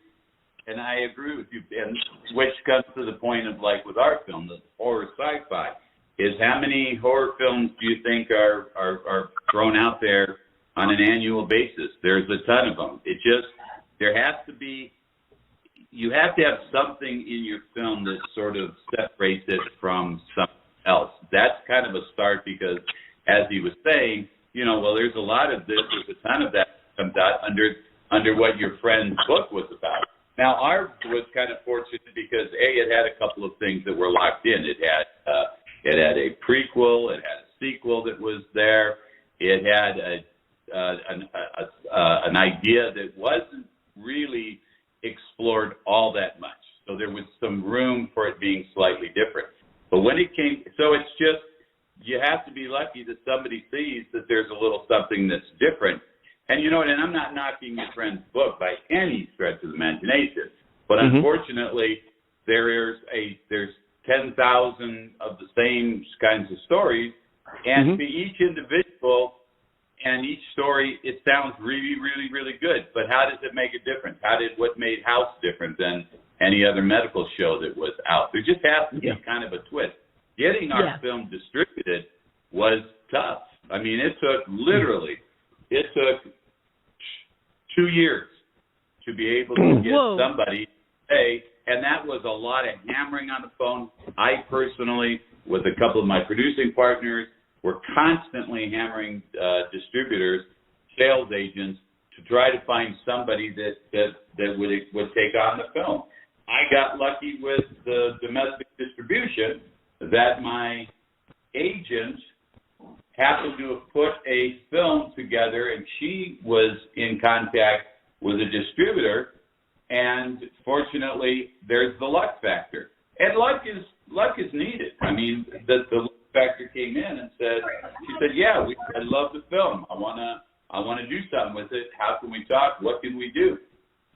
And I agree with you. And which comes to the point of, like, with our film, the horror sci-fi, is how many horror films do you think are thrown out there on an annual basis? There's a ton of them. There has to be. You have to have something in your film that sort of separates it from something else. That's kind of a start, because, as he was saying, there's a lot of this, there's a ton of that comes out under what your friend's book was about. Now, ours was kind of fortunate because it had a couple of things that were locked in. It had a prequel, it had a sequel that was there, it had an idea that wasn't really explored all that much. So there was some room for it being slightly different. But when it came, so it's just, you have to be lucky that somebody sees that there's a little something that's different. And and I'm not knocking your friend's book by any stretch of the imagination, but unfortunately, there's 10,000 of the same kinds of stories, and to each individual and each story, it sounds really, really, really good. But how does it make a difference? What made House different than any other medical show that was out? There just has to be kind of a twist. Getting our film distributed was tough. I mean, it took 2 years to be able to get somebody to pay, and that was a lot of hammering on the phone. I personally, with a couple of my producing partners, were constantly hammering distributors, sales agents, to try to find somebody that would take on the film. I got lucky with the domestic distribution that my agent happened to have put a film together, and she was in contact with a distributor, and fortunately, there's the luck factor. And luck is needed. I mean, the luck factor came in and she said, I love the film. I want to do something with it. How can we talk? What can we do?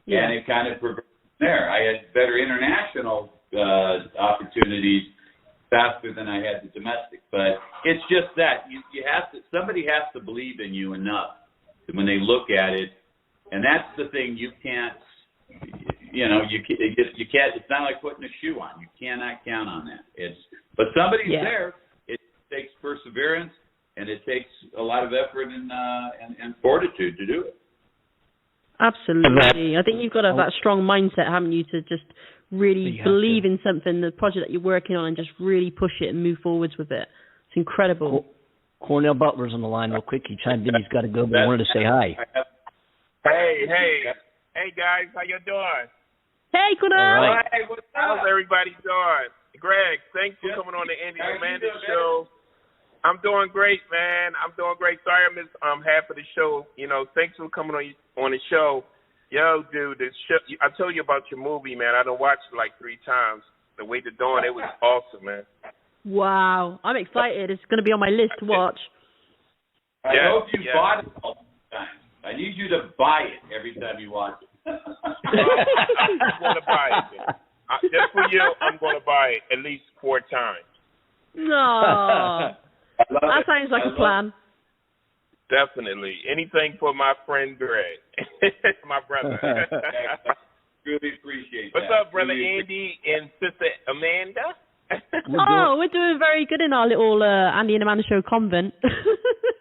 Yeah. And it kind of progressed there. I had better international opportunities faster than I had the domestic. But it's just that somebody has to believe in you enough that when they look at it, and that's the thing, you can't, you can't, it's not like putting a shoe on. You cannot count on that. But somebody's there. It takes perseverance, and it takes a lot of effort and fortitude to do it. Absolutely. I think you've got to have that strong mindset, haven't you, to just really believe in something, the project that you're working on, and just really push it and move forwards with it. It's incredible. Cornell Butler's on the line real quick. He chimed in. He's got to go, but I wanted to say hi. Hey, guys. How you doing? Hey, Cornell. All right. Hey, how's everybody doing? Greg, thanks for coming on the Andy Amanda Show. I'm doing great, man. I'm doing great. Sorry I missed half of the show. Thanks for coming on the show. Yo, dude, I told you about your movie, man. I done watched it like 3 times. The Way to Dawn, it was awesome, man. Wow. I'm excited. It's going to be on my list to watch. I hope you bought it all the time. I need you to buy it every time you watch it. I'm going to buy it. Just for you, I'm going to buy it at least 4 times. No. That sounds like a plan. Definitely. Anything for my friend Greg. My brother. Really appreciate that. What's up, brother Andy and sister Amanda? We're doing very good in our little Andy and Amanda Show convent.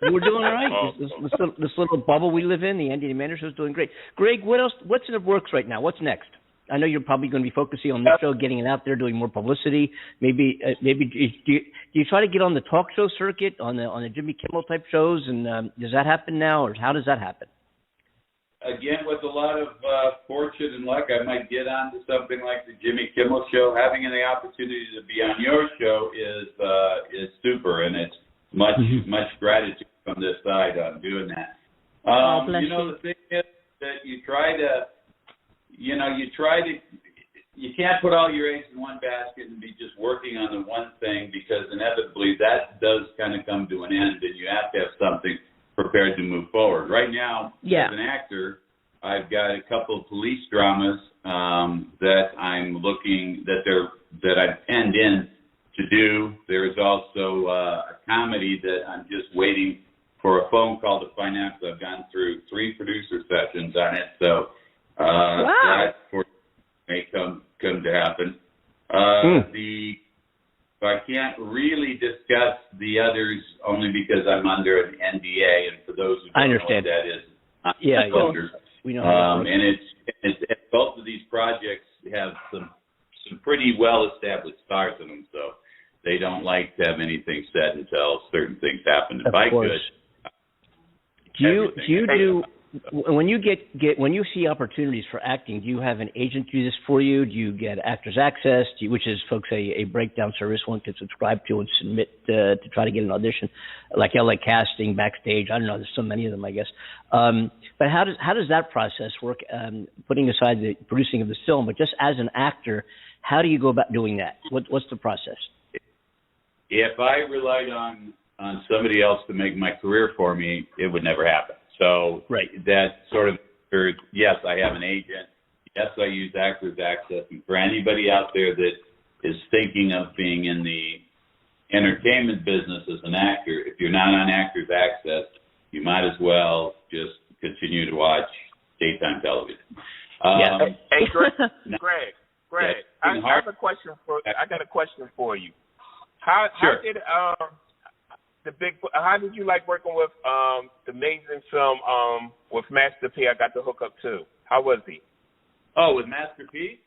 We're doing all right. This little bubble we live in, the Andy and Amanda Show, is doing great. Greg, what else? What's in the works right now? What's next? I know you're probably going to be focusing on this show, getting it out there, doing more publicity. Maybe do you try to get on the talk show circuit, on the Jimmy Kimmel type shows, and does that happen now, or how does that happen? Again, with a lot of fortune and luck, I might get onto something like the Jimmy Kimmel Show. Having the opportunity to be on your show is super, and it's much gratitude from this side on doing that. The thing is that you can't put all your eggs in one basket and be just working on the one thing, because inevitably that does kind of come to an end, and you have to have something prepared to move forward. Right now, as an actor, I've got a couple of police dramas that I've penned in to do. There is also a comedy that I'm just waiting for a phone call to find out, because I've gone through 3 producer sessions on it. So that may come to happen. I can't really discuss the others, only because I'm under an NDA, and for those who don't know what that is, we know. And it's both of these projects have some pretty well-established stars in them, so they don't like to have anything said until certain things happen. If I could, when you see opportunities for acting, do you have an agent do this for you? Do you get Actors Access, which is, folks, a breakdown service one can subscribe to and submit to try to get an audition, like LA Casting, Backstage? I don't know. There's so many of them, I guess. But how does that process work? Putting aside the producing of the film, but just as an actor, how do you go about doing that? What's the process? If I relied on somebody else to make my career for me, it would never happen. So that sort of, yes, I have an agent. Yes, I use Actors Access. And for anybody out there that is thinking of being in the entertainment business as an actor, if you're not on Actors Access, you might as well just continue to watch daytime television. Hey, Greg, I have a question I got a question for you. How did you like working with the amazing film with Master P? I got to hook up too. How was he? Oh, with Master P?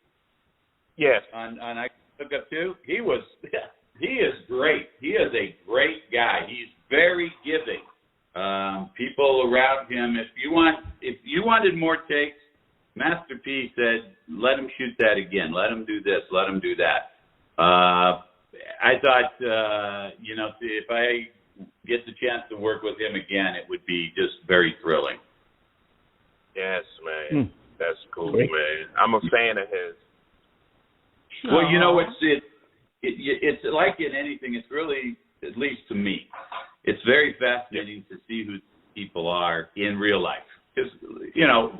Yes. On I hook up too. He is great. He is a great guy. He's very giving. People around him. If you wanted more takes, Master P said, let him shoot that again. Let him do this. Let him do that. I thought, if I get the chance to work with him again, it would be just very thrilling. Yes, man. That's cool, man. I'm a fan of his. Well, it's like in anything. It's really, at least to me, it's very fascinating to see who people are in real life. Because,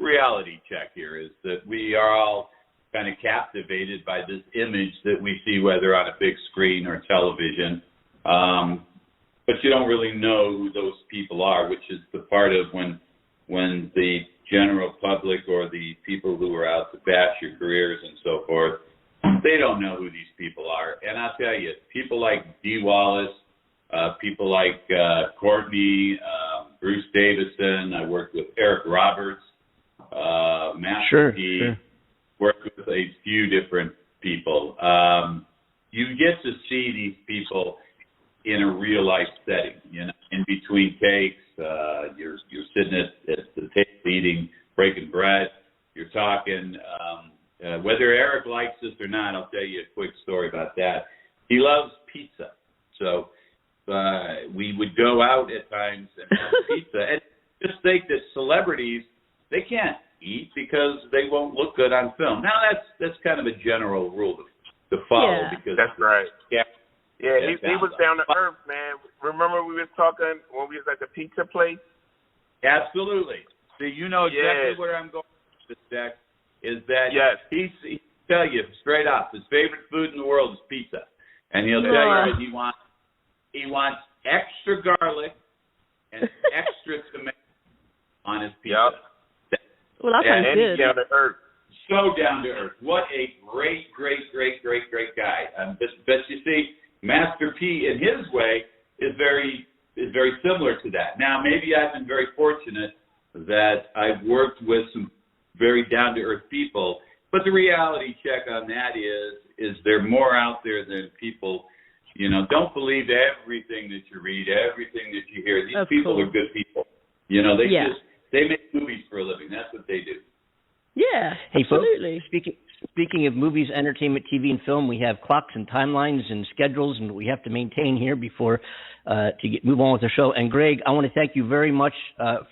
reality check here is that we are all kind of captivated by this image that we see, whether on a big screen or television. But you don't really know who those people are, which is the part of when the general public or the people who are out to bash your careers and so forth, they don't know who these people are. And I'll tell you, people like Dee Wallace, people like Courtney, Bruce Davison. I worked with Eric Roberts, Master P. Worked with a few different people. You get to see these people in a real life setting. In between takes, you're sitting at the table eating, breaking bread. You're talking. Whether Eric likes this or not, I'll tell you a quick story about that. He loves pizza, so we would go out at times and have pizza. And just think that celebrities, they can't eat because they won't look good on film. Now that's kind of a general rule to follow because that's right. Yeah, he was down to earth, man. Remember we was talking when we was at the pizza place? Absolutely. So you know exactly where I'm going with this, Jack, is that he tell you straight up his favorite food in the world is pizza. And he'll tell you that he wants extra garlic and extra tomato on his pizza. Well, that sounds good. Down to earth. so down to earth. What a great guy. But you see, Master P in his way is very similar to that. Now, maybe I've been very fortunate that I've worked with some very down to earth people, but the reality check on that is there more out there than people. You know, don't believe everything that you read, everything that you hear. These people are good people. You know, they make movies for a living. That's what they do. Yeah, hey, absolutely. Folks, speaking of movies, entertainment, TV, and film, we have clocks and timelines and schedules, and we have to maintain here before move on with the show. And Greg, I want to thank you very much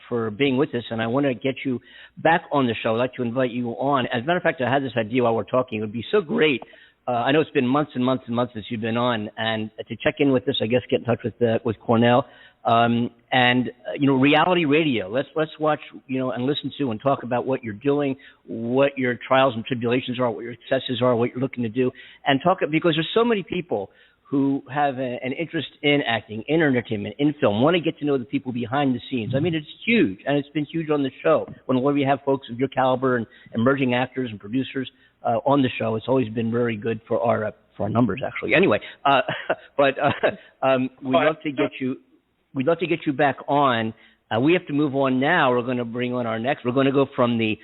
for being with us, and I want to get you back on the show. I'd like to invite you on. As a matter of fact, I had this idea while we're talking. It would be so great. I know it's been months and months and months since you've been on, and to check in with us, I guess get in touch with Cornell. Reality radio. Let's watch, and listen to and talk about what you're doing, what your trials and tribulations are, what your successes are, what you're looking to do, and talk because there's so many people who have an interest in acting, in entertainment, in film, want to get to know the people behind the scenes. I mean, it's huge, and it's been huge on the show. Whenever we have folks of your caliber and emerging actors and producers on the show, it's always been very good for our numbers, actually. Anyway, we'd love to get you. We'd love to get you back on. We have to move on now. We're going to bring on our next. We're going to go from the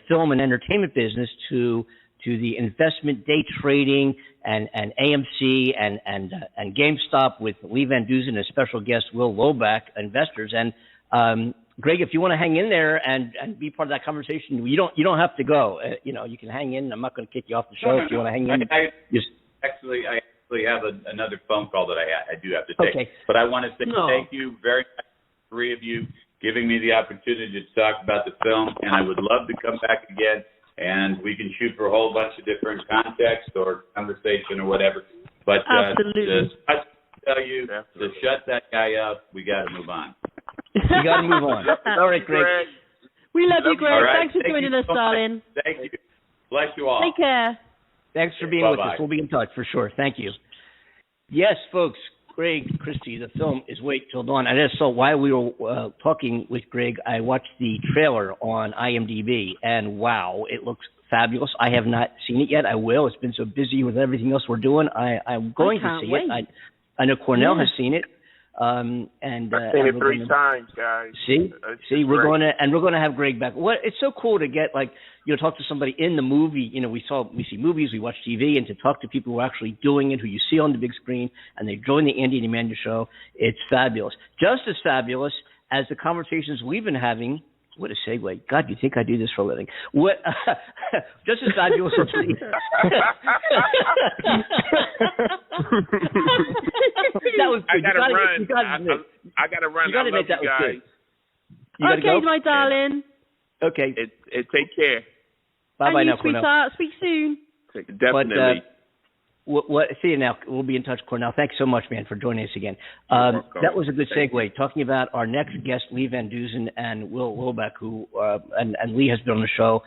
film and entertainment business to the investment, day trading, and AMC and GameStop with Lee Van Dusan and special guest Will Lobach, investors. And Greg, if you want to hang in there and be part of that conversation, you don't have to go. You can hang in. I'm not going to kick you off the show if you want to hang in. I actually have another phone call that I do have to take. Okay. But I want to say thank you very much, three of you, giving me the opportunity to talk about the film, and I would love to come back again, and we can shoot for a whole bunch of different contexts or conversation or whatever. But absolutely. Tell you to shut that guy up. We got to move on. You got to move on. All right, Greg. We love you, Greg. Right. Thanks for joining us, darling. Thank you. Bless you all. Take care. Thanks for being with us. We'll be in touch for sure. Thank you. Yes, folks. Greg Christie, the film is Wait Till Dawn. I just saw while we were talking with Greg, I watched the trailer on IMDb, and wow, it looks fabulous. I have not seen it yet. I will. It's been so busy with everything else we're doing. I'm going to see it. I know Cornell has seen it. I've seen it 3 times, guys. See, we're going to have Greg back. It's so cool to get talk to somebody in the movie. We see movies, we watch TV, and to talk to people who are actually doing it, who you see on the big screen, and they join the Andy and Amanda show. It's fabulous, just as fabulous as the conversations we've been having. What a segue! God, you think I do this for a living? What? Just as fabulous as that was good. I gotta run. I gotta run. I love you guys. Okay, my darling. Okay. Take care. Bye now, Cornell. Cornell. Speak soon. Definitely. See you now. We'll be in touch, Cornell. Thanks so much, man, for joining us again. That was a good segue. Talking about our next guest, Lee Van Dusan and Will Lobach, who and Lee has been on the show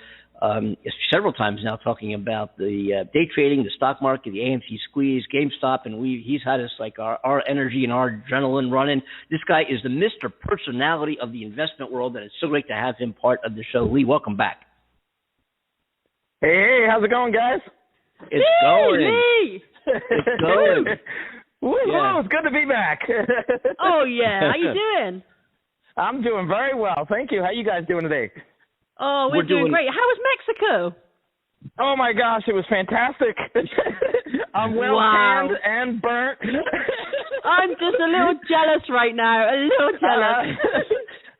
several times now, talking about the day trading, the stock market, the AMC Squeeze, GameStop, and he's had us our energy and our adrenaline running. This guy is the Mr. Personality of the investment world, and it's so great to have him part of the show. Lee, welcome back. Hey, how's it going, guys? It's going. Lee! It's going. Woo-hoo, it's good to be back. Oh, yeah. How you doing? I'm doing very well. Thank you. How you guys doing today? Oh, we're doing great. How was Mexico? Oh, my gosh. It was fantastic. I'm well tanned and burnt. I'm just a little jealous right now. A little jealous.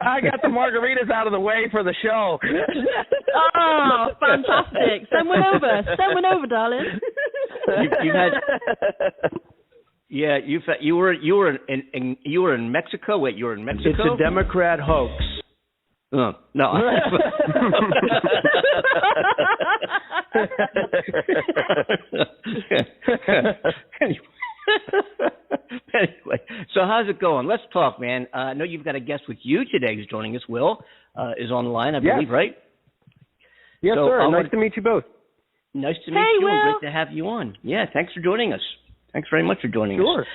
I got the margaritas out of the way for the show. Oh, fantastic. Send one over. Send one over, darling. You were in Mexico. Wait, you were in Mexico? It's a Democrat hoax. No. Anyway, so how's it going? Let's talk, man. I know you've got a guest with you today who's joining us. Will is on the line, I believe, right? Yes, sir. Nice to meet you both. Nice to meet you, and great to have you on. Yeah, thanks for joining us. Thanks very much for joining us. Sure.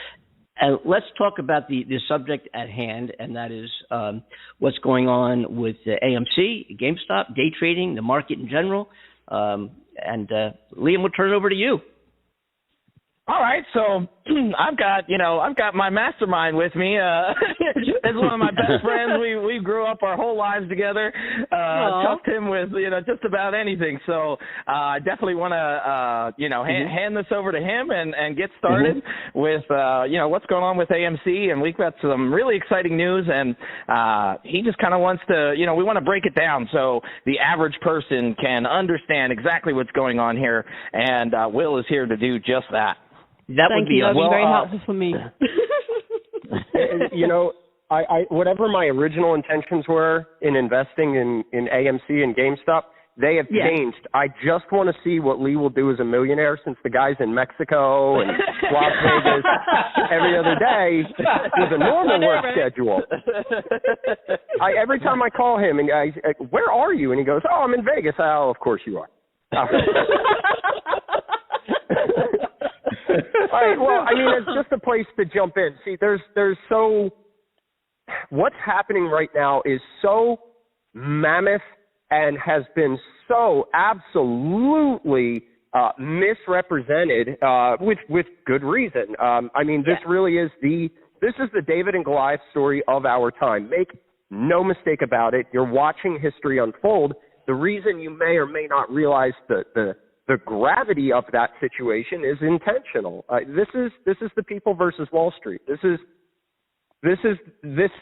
And let's talk about the subject at hand, and that is what's going on with AMC, GameStop, day trading, the market in general. And Liam, we'll turn it over to you. All right, so I've got my mastermind with me. It's one of my best friends. We grew up our whole lives together. Trust him with just about anything. So I definitely want to hand this over to him and get started with what's going on with AMC. And we've got some really exciting news. And he just kind of wants to we want to break it down so the average person can understand exactly what's going on here. And Will is here to do just that. Thank you. That'd be very helpful for me. I whatever my original intentions were in investing in AMC and GameStop, they have changed. I just want to see what Lee will do as a millionaire, since the guy's in Mexico and Las Vegas every other day with a normal work schedule. Every time I call him and where are you? And he goes, oh, I'm in Vegas. Oh, of course you are. All right, well, I mean, it's just a place to jump in. See, what's happening right now is so mammoth and has been so absolutely misrepresented with good reason. I mean, this really is the David and Goliath story of our time. Make no mistake about it. You're watching history unfold. The reason you may or may not realize the gravity of that situation is intentional. This is the people versus Wall Street. This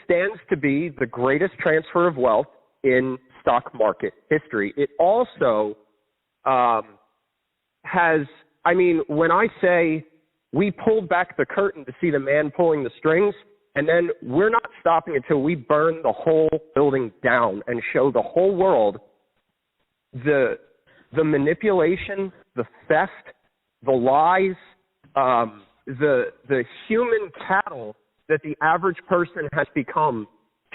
stands to be the greatest transfer of wealth in stock market history. It also has. I mean, when I say we pulled back the curtain to see the man pulling the strings, and then we're not stopping until we burn the whole building down and show the whole world the manipulation, the theft, the lies, the human cattle that the average person has become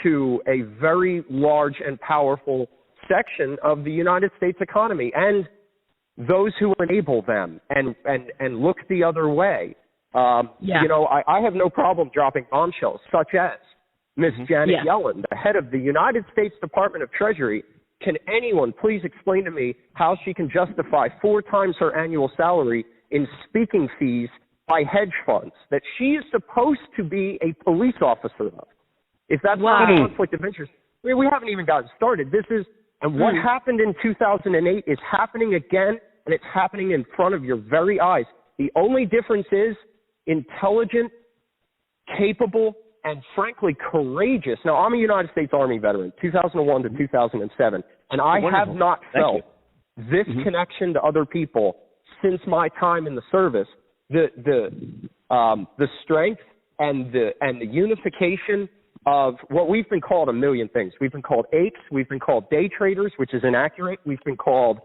to a very large and powerful section of the United States economy, and those who enable them and look the other way. I have no problem dropping bombshells, such as Ms. Janet Yellen, the head of the United States Department of Treasury. Can anyone please explain to me how she can justify 4 times her annual salary in speaking fees by hedge funds that she is supposed to be a police officer of? If that's not a conflict of interest, we haven't even gotten started. What happened in 2008 is happening again, and it's happening in front of your very eyes. The only difference is intelligent, capable, and frankly courageous. Now, I'm a United States Army veteran, 2001 to 2007, and I have not felt this connection to other people since my time in the service. The strength and the unification of what we've been called a million things. We've been called apes. We've been called day traders, which is inaccurate. We've been called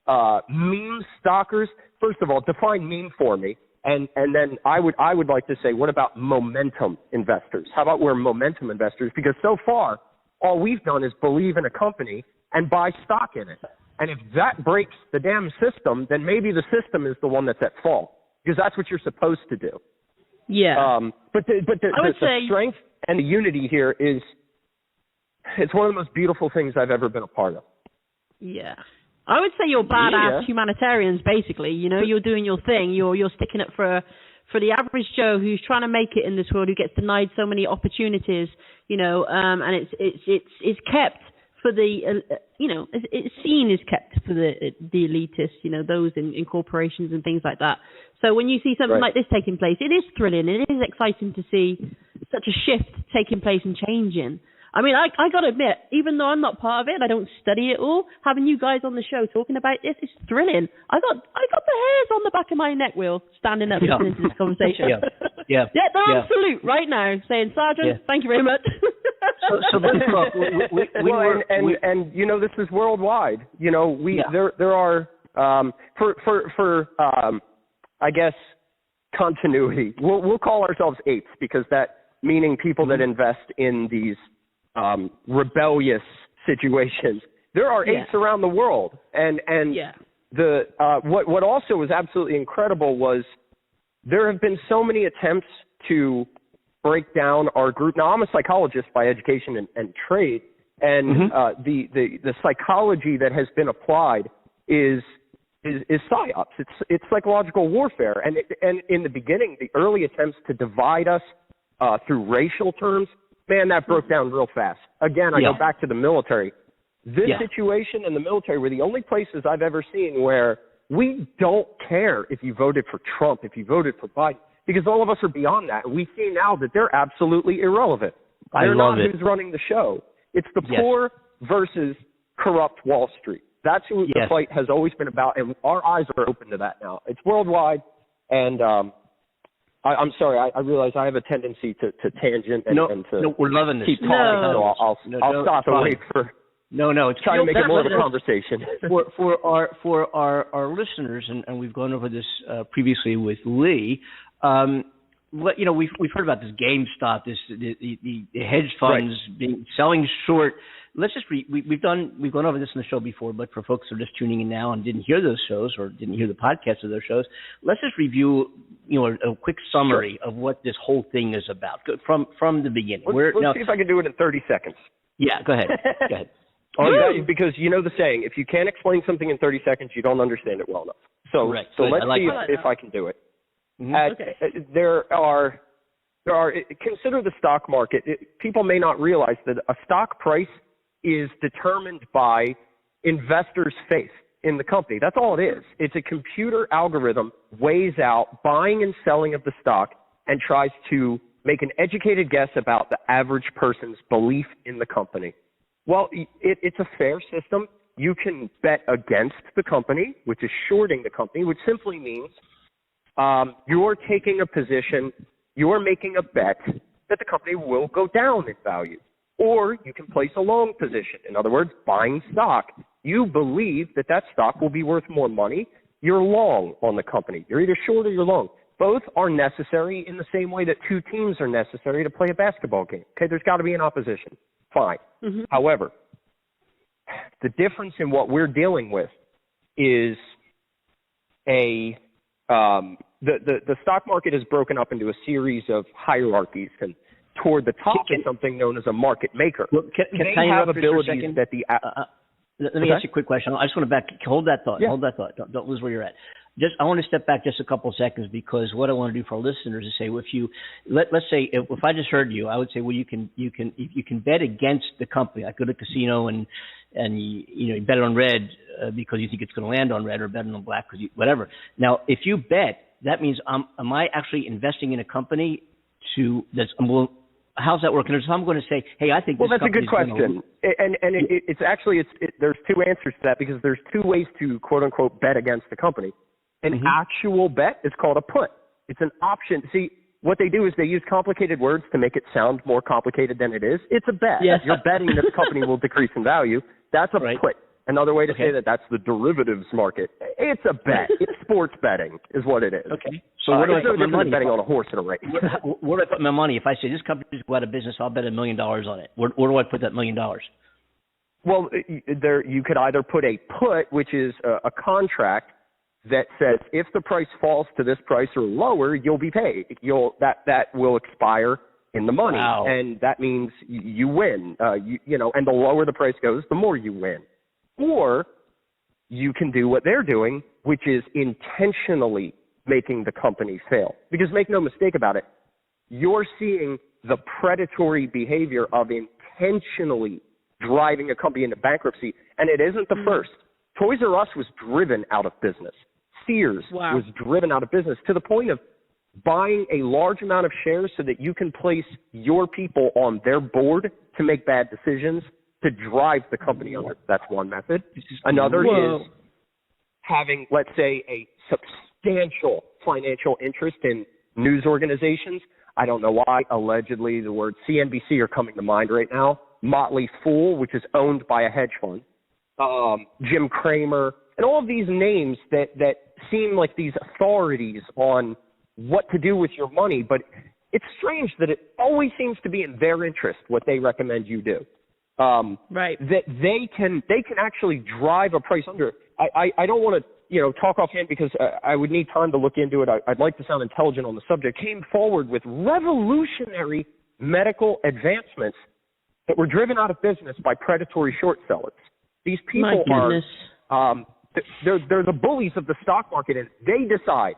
meme stalkers. First of all, define meme for me. And then I would like to say, what about momentum investors? How about we're momentum investors? Because so far, all we've done is believe in a company and buy stock in it. And if that breaks the damn system, then maybe the system is the one that's at fault, because that's what you're supposed to do. Yeah. But the strength and the unity here it's one of the most beautiful things I've ever been a part of. Yeah. I would say you're badass humanitarians, basically. You're doing your thing. You're sticking up for the average Joe who's trying to make it in this world, who gets denied so many opportunities. And it's kept for the it's seen is kept for the elitists. Those in corporations and things like that. So when you see something like this taking place, it is thrilling. It is exciting to see such a shift taking place and changing. I mean, I got to admit, even though I'm not part of it, I don't study it all, having you guys on the show talking about this is thrilling. I got the hairs on the back of my neck, Will, standing up listening to this conversation. Yeah, they're on salute right now, saying, Sergeant, thank you very much. so look, this is worldwide. There are for I guess continuity. We'll call ourselves apes, because that meaning people that invest in these rebellious situations. There are apes around the world, and what also was absolutely incredible was there have been so many attempts to break down our group. Now, I'm a psychologist by education and trade, and the psychology that has been applied is psyops. It's psychological warfare. And in the beginning, the early attempts to divide us through racial terms, man, that broke down real fast. Again, I go back to the military. This situation and the military were the only places I've ever seen where we don't care if you voted for Trump, if you voted for Biden, because all of us are beyond that. We see now that they're absolutely irrelevant. They're not who's running the show. It's the poor versus corrupt Wall Street. That's who the fight has always been about, and our eyes are open to that now. It's worldwide, and I'm sorry, I realize I have a tendency to tangent and to we're loving this. keep talking, so I'll stop and wait for... No, it's trying to make it more of a conversation. for our listeners, and we've gone over this previously with Lee. We've heard about this GameStop, the hedge funds selling short. Let's just we've gone over this in the show before, but for folks who are just tuning in now and didn't hear those shows or didn't hear the podcast of those shows, let's just review a quick summary of what this whole thing is about from the beginning. Let's see if I can do it in 30 seconds. Yeah, go ahead. Go ahead. Because you know the saying, if you can't explain something in 30 seconds, you don't understand it well enough. So let's see if I can do it. There are consider the stock market. People may not realize that a stock price is determined by investors' faith in the company. That's all it is. It's a computer algorithm weighs out buying and selling of the stock and tries to make an educated guess about the average person's belief in the company. Well, it's a fair system. You can bet against the company, which is shorting the company, which simply means you're taking a position, you're making a bet that the company will go down in value. Or you can place a long position. In other words, buying stock. You believe that stock will be worth more money. You're long on the company. You're either short or you're long. Both are necessary in the same way that two teams are necessary to play a basketball game. Okay, there's got to be an opposition. Fine. However, the difference in what we're dealing with is the stock market is broken up into a series of hierarchies, and toward the top is something known as a market maker. Well, can I have abilities that the let me ask you a quick question. I just want to hold that thought. Hold that thought. Don't lose where you're at. I want to step back just a couple of seconds, because what I want to do for our listeners is say, if you let's say if I just heard you, I would say, well, you can bet against the company. I go to a casino and you bet on red because you think it's going to land on red, or bet on black because whatever. Now, if you bet, that means am I actually investing in a company how's that working? So I'm going to say, hey, I think. Well, that's a good question, it's actually there's two answers to that, because there's two ways to quote unquote bet against the company. An actual bet is called a put. It's an option. See, what they do is they use complicated words to make it sound more complicated than it is. It's a bet. Yes. You're betting that the company will decrease in value. That's a put. Another way to say that's the derivatives market. It's a bet. It's sports betting is what it is. Okay. So where do I put my money? Betting on a horse in a race. Where do I put my money? If I say this company's go out of business, I'll bet $1 million on it. Where do I put that $1 million? Well, you could either put a put, which is a contract that says if the price falls to this price or lower, you'll be paid. That will expire in the money, and that means you win. And the lower the price goes, the more you win. Or you can do what they're doing, which is intentionally making the company fail. Because make no mistake about it, you're seeing the predatory behavior of intentionally driving a company into bankruptcy, and it isn't the first. Toys R Us was driven out of business. Sears was driven out of business to the point of buying a large amount of shares so that you can place your people on their board to make bad decisions to drive the company under. That's one method. Another is having, let's say, a substantial financial interest in news organizations. I don't know why. Allegedly, the words CNBC are coming to mind right now. Motley Fool, which is owned by a hedge fund. Jim Cramer, and all of these names that seem like these authorities on what to do with your money, but it's strange that it always seems to be in their interest what they recommend you do. That they can actually drive a price under. I don't want to talk offhand because I would need time to look into it. I'd like to sound intelligent on the subject. Came forward with revolutionary medical advancements that were driven out of business by predatory short sellers. These people are they're the bullies of the stock market, and they decide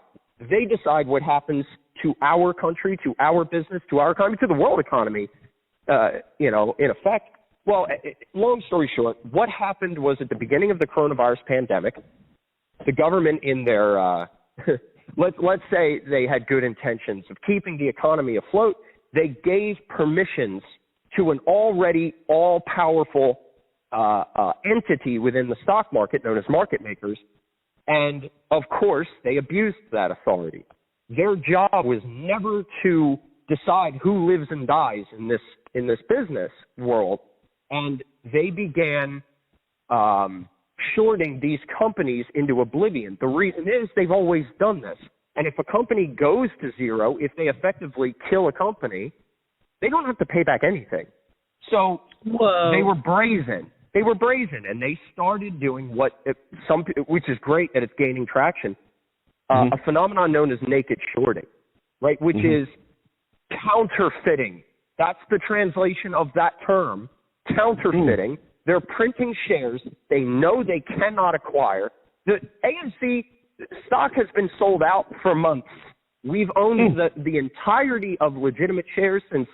what happens to our country, to our business, to our economy, to the world economy, in effect. Well, long story short, what happened was at the beginning of the coronavirus pandemic, the government in their, let's say they had good intentions of keeping the economy afloat, they gave permissions to an already all-powerful entity within the stock market known as market makers. And, of course, they abused that authority. Their job was never to decide who lives and dies in this business world. And they began shorting these companies into oblivion. The reason is they've always done this. And if a company goes to zero, if they effectively kill a company, they don't have to pay back anything. So they were brazen. They were brazen, and they started doing which is great that it's gaining traction, a phenomenon known as naked shorting, right? Which is counterfeiting. That's the translation of that term, counterfeiting. They're printing shares they know they cannot acquire. The AMC stock has been sold out for months. We've owned the entirety of legitimate shares since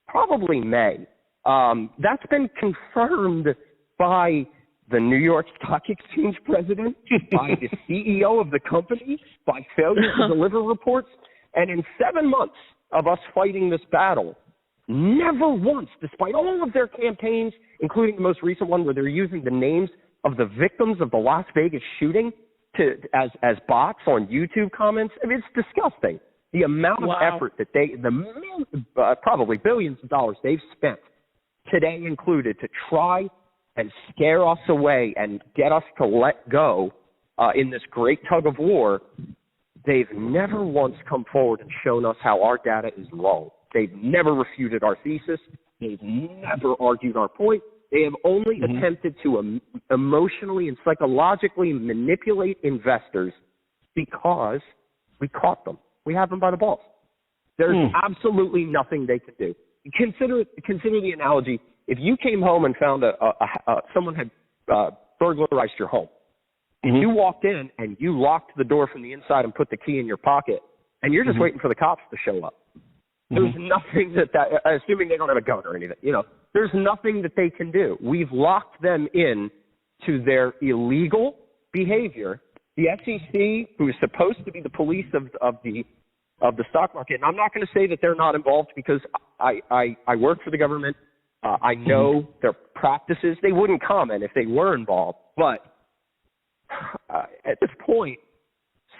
probably May. That's been confirmed by the New York Stock Exchange president, by the CEO of the company, by failure to deliver reports. And in 7 months of us fighting this battle, never once, despite all of their campaigns, including the most recent one where they're using the names of the victims of the Las Vegas shooting as bots on YouTube comments, I mean, it's disgusting. The amount of effort that probably billions of dollars they've spent, today included, to try and scare us away and get us to let go in this great tug of war, they've never once come forward and shown us how our data is wrong. They've never refuted our thesis. They've never argued our point. They have only attempted to emotionally and psychologically manipulate investors because we caught them. We have them by the balls. There's absolutely nothing they can do. Consider the analogy. If you came home and found someone had burglarized your home, and you walked in and you locked the door from the inside and put the key in your pocket, and you're just waiting for the cops to show up, there's nothing that assuming they don't have a gun or anything, there's nothing that they can do. We've locked them in to their illegal behavior. The SEC, who is supposed to be the police of the stock market, and I'm not going to say that they're not involved because I work for the government. I know their practices. They wouldn't comment if they were involved. But at this point,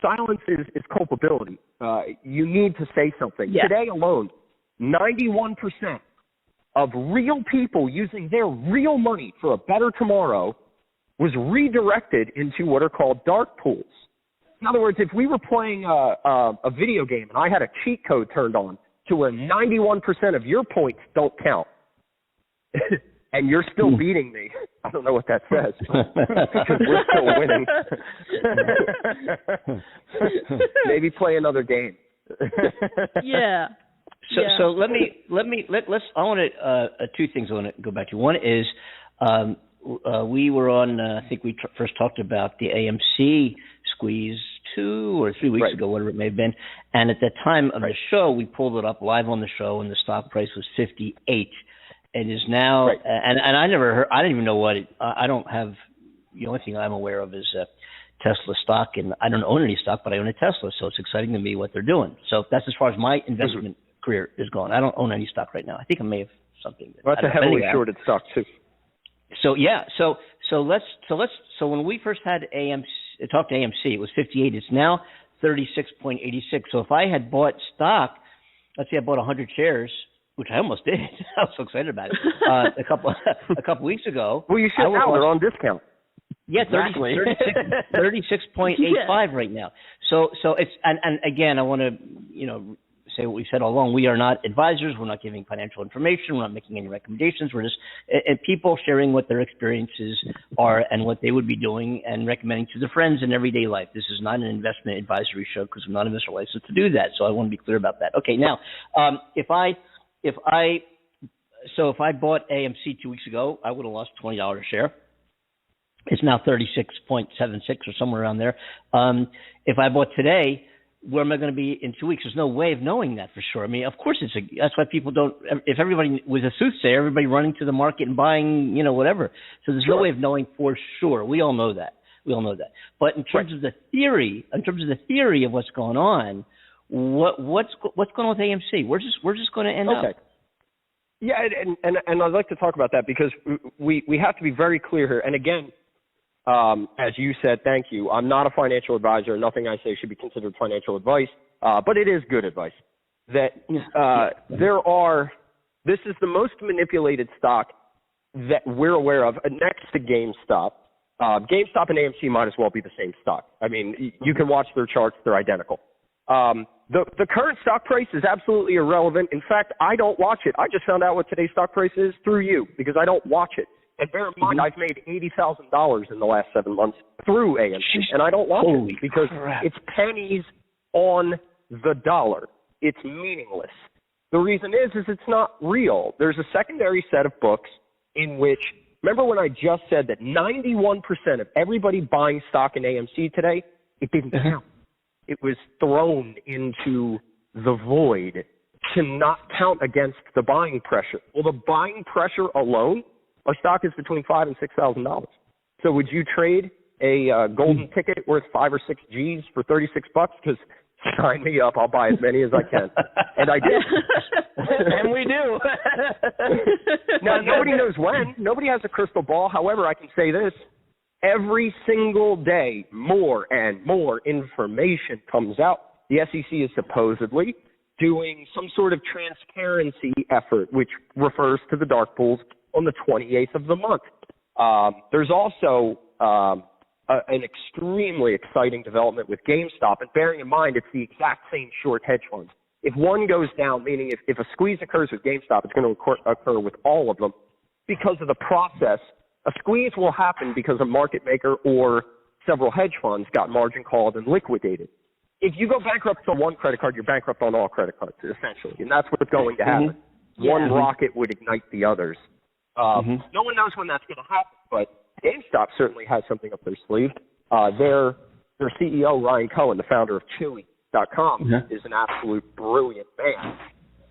silence is culpability. You need to say something. Yeah. Today alone, 91% of real people using their real money for a better tomorrow was redirected into what are called dark pools. In other words, if we were playing a video game and I had a cheat code turned on to where 91% of your points don't count, and you're still beating me, I don't know what that says, because we're still winning. Maybe play another game. Yeah. So let's. I want to two things I want to go back to. One is we were on. I think we first talked about the AMC Squeeze 2 or 3 weeks ago, whatever it may have been. And at that time of the show, we pulled it up live on the show, and the stock price was 58. It is now, and I never heard. I didn't even know what it. I don't have. The only thing I'm aware of is Tesla stock, and I don't own any stock, but I own a Tesla, so it's exciting to me what they're doing. So that's as far as my investment career is going. I don't own any stock right now. I think I may have something. Well, that's a heavily shorted stock too. So yeah, so when we first had talked to AMC, it was 58. It's now 36.86. So if I had bought stock, let's say I bought 100 shares, which I almost did. I was so excited about it a couple weeks ago. Well, you should now. They're on discount. Yeah, 36.85 right now. So it's and again, I want to say what we said all along. We are not advisors. We're not giving financial information. We're not making any recommendations. We're just people sharing what their experiences are and what they would be doing and recommending to their friends in everyday life. This is not an investment advisory show because we're not investor licensed to do that. So I want to be clear about that. Okay, now if I bought AMC 2 weeks ago, I would have lost $20 a share. It's now 36.76 or somewhere around there. If I bought today, where am I going to be in 2 weeks? There's no way of knowing that for sure. I mean, of course, that's why people don't. If everybody was a soothsayer, everybody running to the market and buying, whatever. So there's no way of knowing for sure. We all know that. But in terms of the theory, of what's going on, what's going on with AMC? We're just going to end up. Yeah, and I'd like to talk about that because we have to be very clear here. And again, as you said, thank you. I'm not a financial advisor. Nothing I say should be considered financial advice, but it is good advice. That this is the most manipulated stock that we're aware of, next to GameStop. GameStop and AMC might as well be the same stock. I mean, you can watch their charts; they're identical. The current stock price is absolutely irrelevant. In fact, I don't watch it. I just found out what today's stock price is through you because I don't watch it. And bear in mind, I've made $80,000 in the last 7 months through AMC, and I don't watch it because it's pennies on the dollar. It's meaningless. The reason is it's not real. There's a secondary set of books in which, remember when I just said that 91% of everybody buying stock in AMC today, it didn't count. It was thrown into the void to not count against the buying pressure. Well, the buying pressure alone, a stock is between $5,000 and $6,000. So would you trade a golden ticket worth 5 or 6 G's for $36? Because sign me up, I'll buy as many as I can. And I did. And we do. Now, nobody knows when. Nobody has a crystal ball. However, I can say this. Every single day, more and more information comes out. The SEC is supposedly doing some sort of transparency effort, which refers to the dark pools, on the 28th of the month. There's also an extremely exciting development with GameStop, and bearing in mind it's the exact same short hedge funds. If one goes down, meaning if a squeeze occurs with GameStop, it's going to occur with all of them because of the process. A squeeze will happen because a market maker or several hedge funds got margin called and liquidated. If you go bankrupt on one credit card, you're bankrupt on all credit cards, essentially, and that's what's going to happen. One rocket would ignite the others. No one knows when that's going to happen, but GameStop certainly has something up their sleeve. Their CEO, Ryan Cohen, the founder of Chewy.com, is an absolute brilliant man.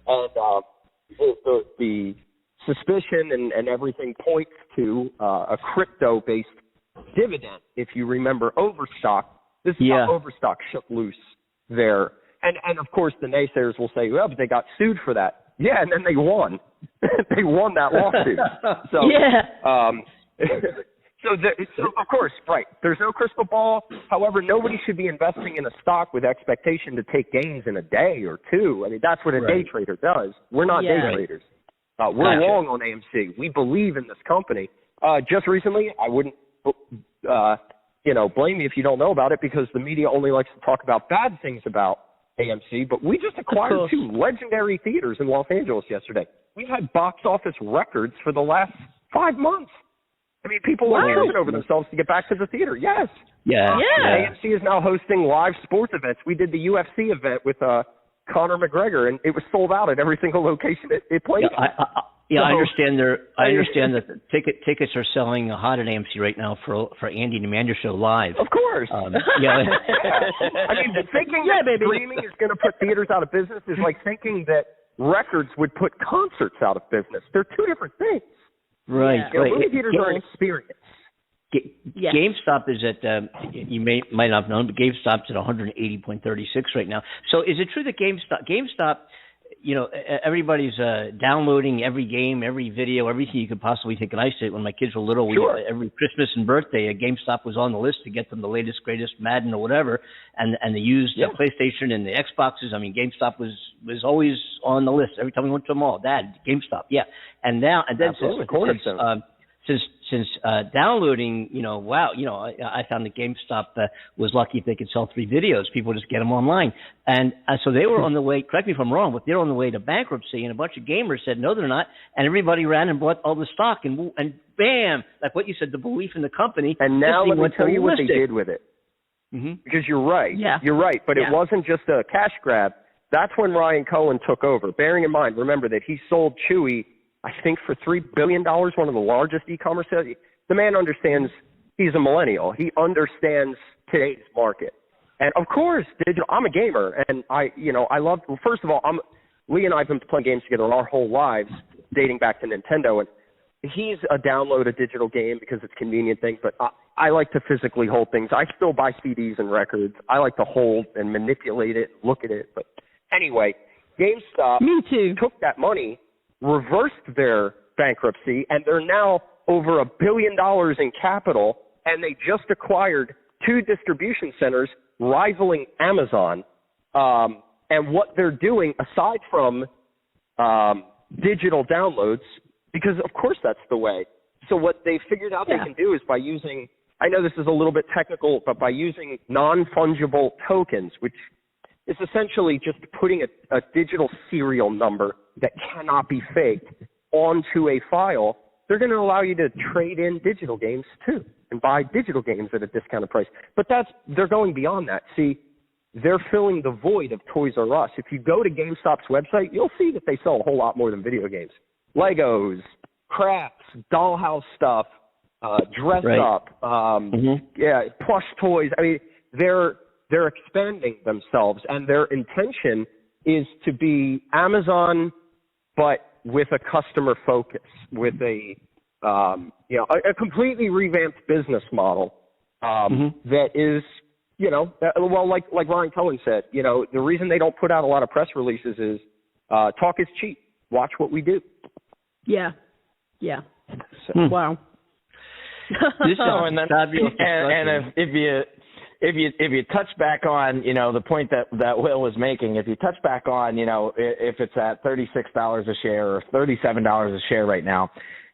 And the suspicion and everything points to a crypto-based dividend. If you remember Overstock, this is how Overstock shook loose there. And of course, the naysayers will say, well, but they got sued for that. Yeah, and then they won. They won that lawsuit. So, so of course, right, there's no crystal ball. However, nobody should be investing in a stock with expectation to take gains in a day or two. I mean, that's what a day trader does. We're not day traders. We're long on AMC. We believe in this company. Just recently, I wouldn't, blame me if you don't know about it because the media only likes to talk about bad things about AMC, but we just acquired 2 legendary theaters in Los Angeles yesterday. We've had box office records for the last 5 months. I mean, people are tripping over themselves to get back to the theater. Yes. AMC is now hosting live sports events. We did the UFC event with Conor McGregor, and it was sold out at every single location it played. I understand that the tickets are selling hot at AMC right now for Andy and Amanda show live. Of course. I mean, thinking that streaming is going to put theaters out of business is like thinking that records would put concerts out of business. They're 2 different things. Right. Movie theaters are an experience. GameStop is at you might not have known, but GameStop's at 180.36 right now. So is it true that GameStop, everybody's downloading every game, every video, everything you could possibly think? And I said when my kids were little, every Christmas and birthday, GameStop was on the list to get them the latest, greatest Madden or whatever, and they used PlayStation and the Xboxes. I mean, GameStop was always on the list every time we went to the mall. Dad, GameStop, since downloading, I found that GameStop was lucky if they could sell 3 videos. People just get them online. And so they were on the way, correct me if I'm wrong, but they're on the way to bankruptcy, and a bunch of gamers said, no, they're not. And everybody ran and bought all the stock, and bam, like what you said, the belief in the company. And now let me tell you what they did with it. Because you're right. You're right. But it wasn't just a cash grab. That's when Ryan Cohen took over. Bearing in mind, remember that he sold Chewy, I think, for $3 billion, one of the largest e-commerce sales. The man understands he's a millennial. He understands today's market. And of course, digital. I'm a gamer, and I love. Well, first of all, Lee and I have been playing games together our whole lives, dating back to Nintendo. And he's a download a digital game because it's a convenient thing, but I like to physically hold things. I still buy CDs and records. I like to hold and manipulate it, look at it. But anyway, GameStop took that money, reversed their bankruptcy, and they're now over $1 billion in capital, and they just acquired 2 distribution centers rivaling Amazon. And what they're doing, aside from digital downloads, because of course that's the way. So what they figured out they can do is by using, I know this is a little bit technical, but by using non-fungible tokens, which is essentially just putting a digital serial number that cannot be faked onto a file, they're going to allow you to trade in digital games too and buy digital games at a discounted price. But they're going beyond that. See, they're filling the void of Toys R Us. If you go to GameStop's website, you'll see that they sell a whole lot more than video games. Legos, crafts, dollhouse stuff, dress up, plush toys. I mean, they're expanding themselves, and their intention is to be Amazon, but with a customer focus, with a completely revamped business model that is, like Ryan Cohen said, the reason they don't put out a lot of press releases is talk is cheap. Watch what we do. Yeah. So, wow. And if you touch back on the point that Will was making, if you touch back on if it's at $36 a share or $37 a share right now,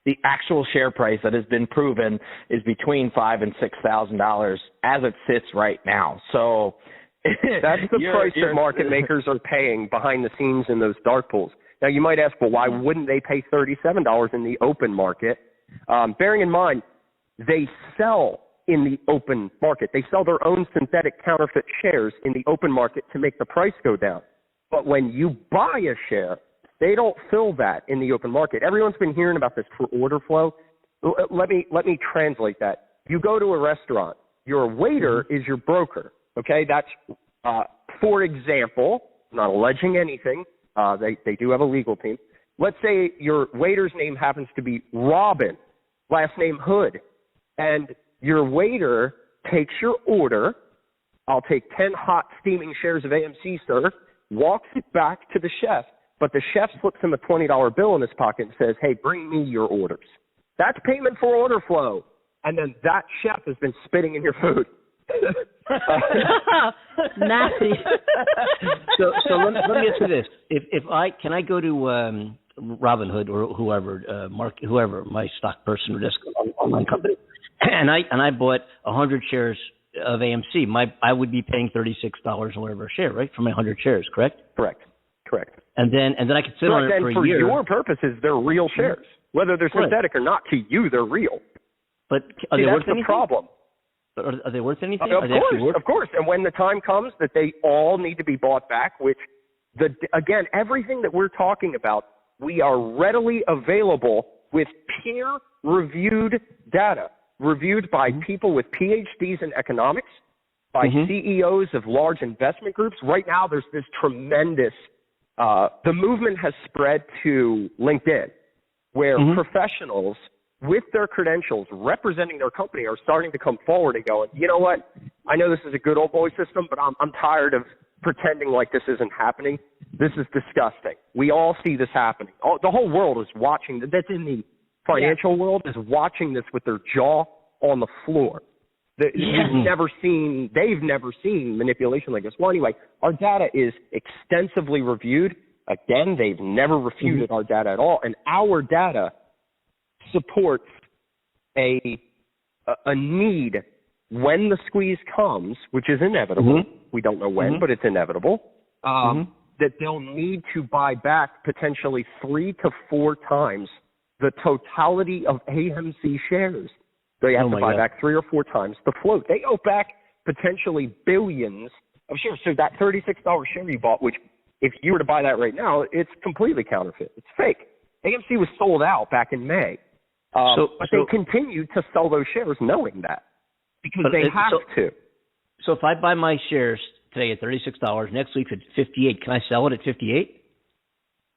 the actual share price that has been proven is between $5,000 and $6,000 as it sits right now. So that's the price that market makers are paying behind the scenes in those dark pools. Now, you might ask, well, why wouldn't they pay $37 in the open market? Bearing in mind, they sell in the open market. They sell their own synthetic counterfeit shares in the open market to make the price go down. But when you buy a share, they don't fill that in the open market. Everyone's been hearing about this for order flow. Let me translate that. You go to a restaurant. Your waiter is your broker. Okay, that's for example. I'm not alleging anything. They do have a legal team. Let's say your waiter's name happens to be Robin, last name Hood, and your waiter takes your order. I'll take 10 hot steaming shares of AMC, sir, walks it back to the chef, but the chef slips him a $20 bill in his pocket and says, hey, bring me your orders. That's payment for order flow. And then that chef has been spitting in your food. Nasty. So let me ask you this: if I go to Robinhood or whoever my stock person or desk online company, and I bought 100 shares of AMC, I would be paying $36 or whatever a share, right, for my 100 shares, correct? Correct. And then I could sit on it for a year. For your purposes, they're real shares, whether they're synthetic or not. To you, they're real. But are they worth anything? That's the problem. Are they worth anything? Of course. And when the time comes that they all need to be bought back, which, again, everything that we're talking about, we are readily available with peer-reviewed data, reviewed by people with PhDs in economics, by CEOs of large investment groups. Right now, there's this tremendous the movement has spread to LinkedIn, where professionals with their credentials representing their company are starting to come forward and go, you know what, I know this is a good old boy system, but I'm tired of pretending like this isn't happening. This is disgusting. We all see this happening. The whole world is watching. That's in the financial world is watching this with their jaw on the floor. They've never seen manipulation like this. Well, anyway, our data is extensively reviewed. Again, they've never refuted our data at all, and our data supports a need when the squeeze comes, which is inevitable. We don't know when, but it's inevitable. That they'll need to buy back potentially 3 to 4 times the totality of AMC shares. They have to buy back 3 or 4 times the float. They owe back potentially billions of shares. So that $36 share you bought, which if you were to buy that right now, it's completely counterfeit. It's fake. AMC was sold out back in May. But they continued to sell those shares knowing that. because they have to. So if I buy my shares today at $36, next week at $58, can I sell it at $58?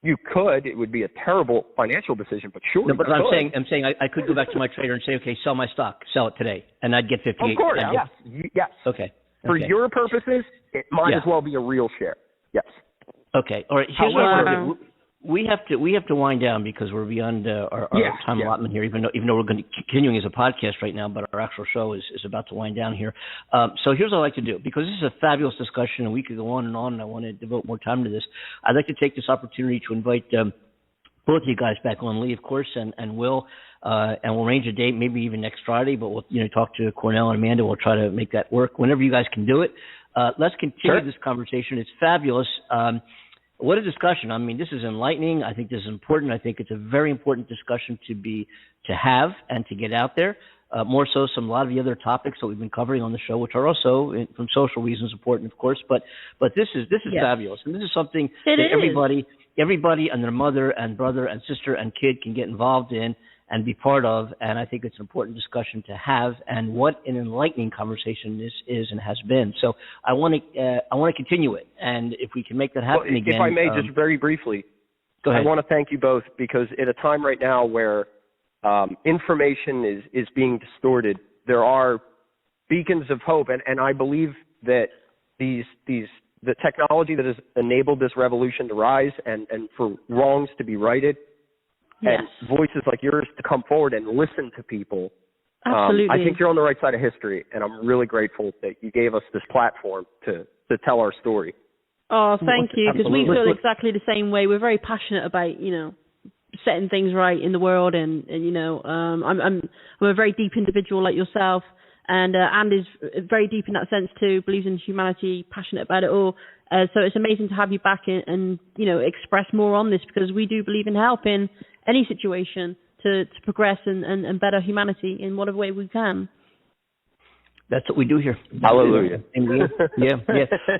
You could. It would be a terrible financial decision, but sure. No, but I'm saying I could go back to my trader and say, okay, sell my stock, sell it today, and I'd get 58. Of course, yes. Okay. For your purposes, it might as well be a real share. Yes. Okay. All right. Here's what we have to wind down because we're beyond our time allotment here. Even though we're continuing as a podcast right now, but our actual show is about to wind down here. So here's what I'd like to do, because this is a fabulous discussion and we could go on, and I want to devote more time to this. I'd like to take this opportunity to invite both of you guys back on, Lee, of course, and Will, and we'll arrange a date, maybe even next Friday. But we'll talk to Cornell and Amanda. We'll try to make that work whenever you guys can do it. Let's continue this conversation. It's fabulous. What a discussion. I mean, this is enlightening. I think this is important. I think it's a very important discussion to have and to get out there. More so a lot of the other topics that we've been covering on the show, which are also, from social reasons, important, of course. But this is fabulous. And this is something everybody and their mother and brother and sister and kid can get involved in and be part of, and I think it's an important discussion to have, and what an enlightening conversation this is and has been. So I want to continue it, and if we can make that happen again. If I may, just very briefly, go ahead. I want to thank you both, because at a time right now where information is being distorted, there are beacons of hope, and I believe that the technology that has enabled this revolution to rise and for wrongs to be righted, and voices like yours to come forward and listen to people. Absolutely. I think you're on the right side of history, and I'm really grateful that you gave us this platform to tell our story. Oh, thank you, because we feel exactly the same way. We're very passionate about, setting things right in the world, and I'm a very deep individual like yourself, and is very deep in that sense too, believes in humanity, passionate about it all. So it's amazing to have you back and express more on this, because we do believe in helping any situation to progress and better humanity in whatever way we can. That's what we do here. Hallelujah. Yeah.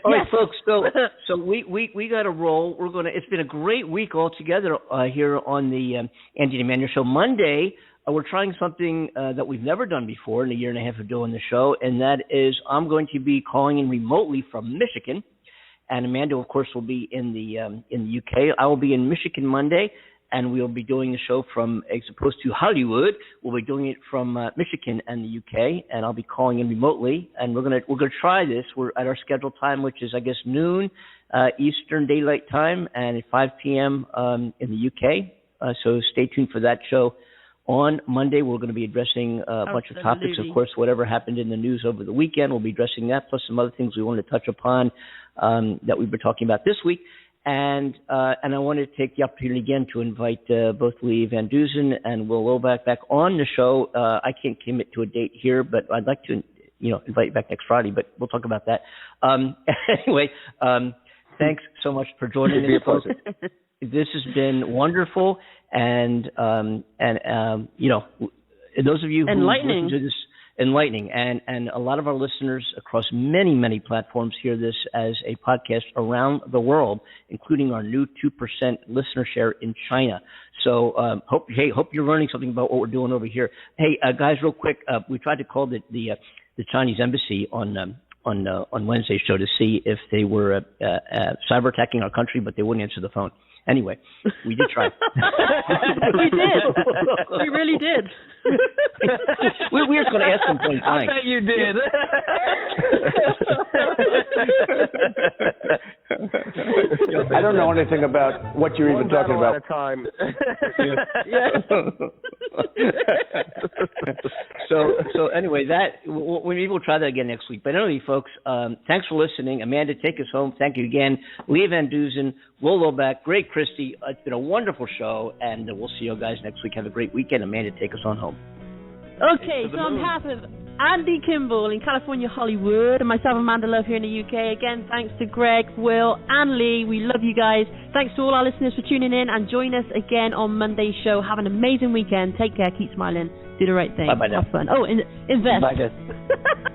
All right, folks. So we got to roll. It's been a great week altogether here on the Andy and Amanda Show. Monday, we're trying something that we've never done before in a year and a half of doing the show, and that is I'm going to be calling in remotely from Michigan, and Amanda, of course, will be in the UK. I will be in Michigan Monday, and we'll be doing the show from, as opposed to Hollywood, we'll be doing it from Michigan and the UK, and I'll be calling in remotely, and we're gonna try this. We're at our scheduled time, which is, I guess, noon Eastern Daylight Time, and at 5 p.m. In the UK. So stay tuned for that show. On Monday, we're going to be addressing a bunch of topics. Of course, whatever happened in the news over the weekend, we'll be addressing that, plus some other things we wanted to touch upon that we've been talking about this week. And I wanted to take the opportunity again to invite both Lee Van Dusan and Will Lobach back on the show. I can't commit to a date here, but I'd like to, invite you back next Friday. But we'll talk about that. Anyway, thanks so much for joining us. This has been wonderful, and those of you who listen to this. Enlightening, and a lot of our listeners across many platforms hear this as a podcast around the world, including our new 2% listener share in China. So hope you're learning something about what we're doing over here. Hey guys, real quick, we tried to call the Chinese embassy on Wednesday's show to see if they were cyber attacking our country, but they wouldn't answer the phone. Anyway, we did try. We did. We really did. we were going to ask them point blank. I bet you did. I don't know anything about what you're even talking about. Time. So anyway, we'll try that again next week. But anyway, folks, thanks for listening. Amanda, take us home. Thank you again. Lee Van Dusan, Will Lobach, Greg Christie. It's been a wonderful show, and we'll see you guys next week. Have a great weekend. Amanda, take us on home. Okay, so on behalf of Andy Kimball in California, Hollywood, and myself, Amanda Love, here in the UK, again, thanks to Greg, Will, and Lee. We love you guys. Thanks to all our listeners for tuning in, and join us again on Monday's show. Have an amazing weekend. Take care. Keep smiling. Do the right thing. Bye-bye now. Have fun. Oh, invest. Bye, guys.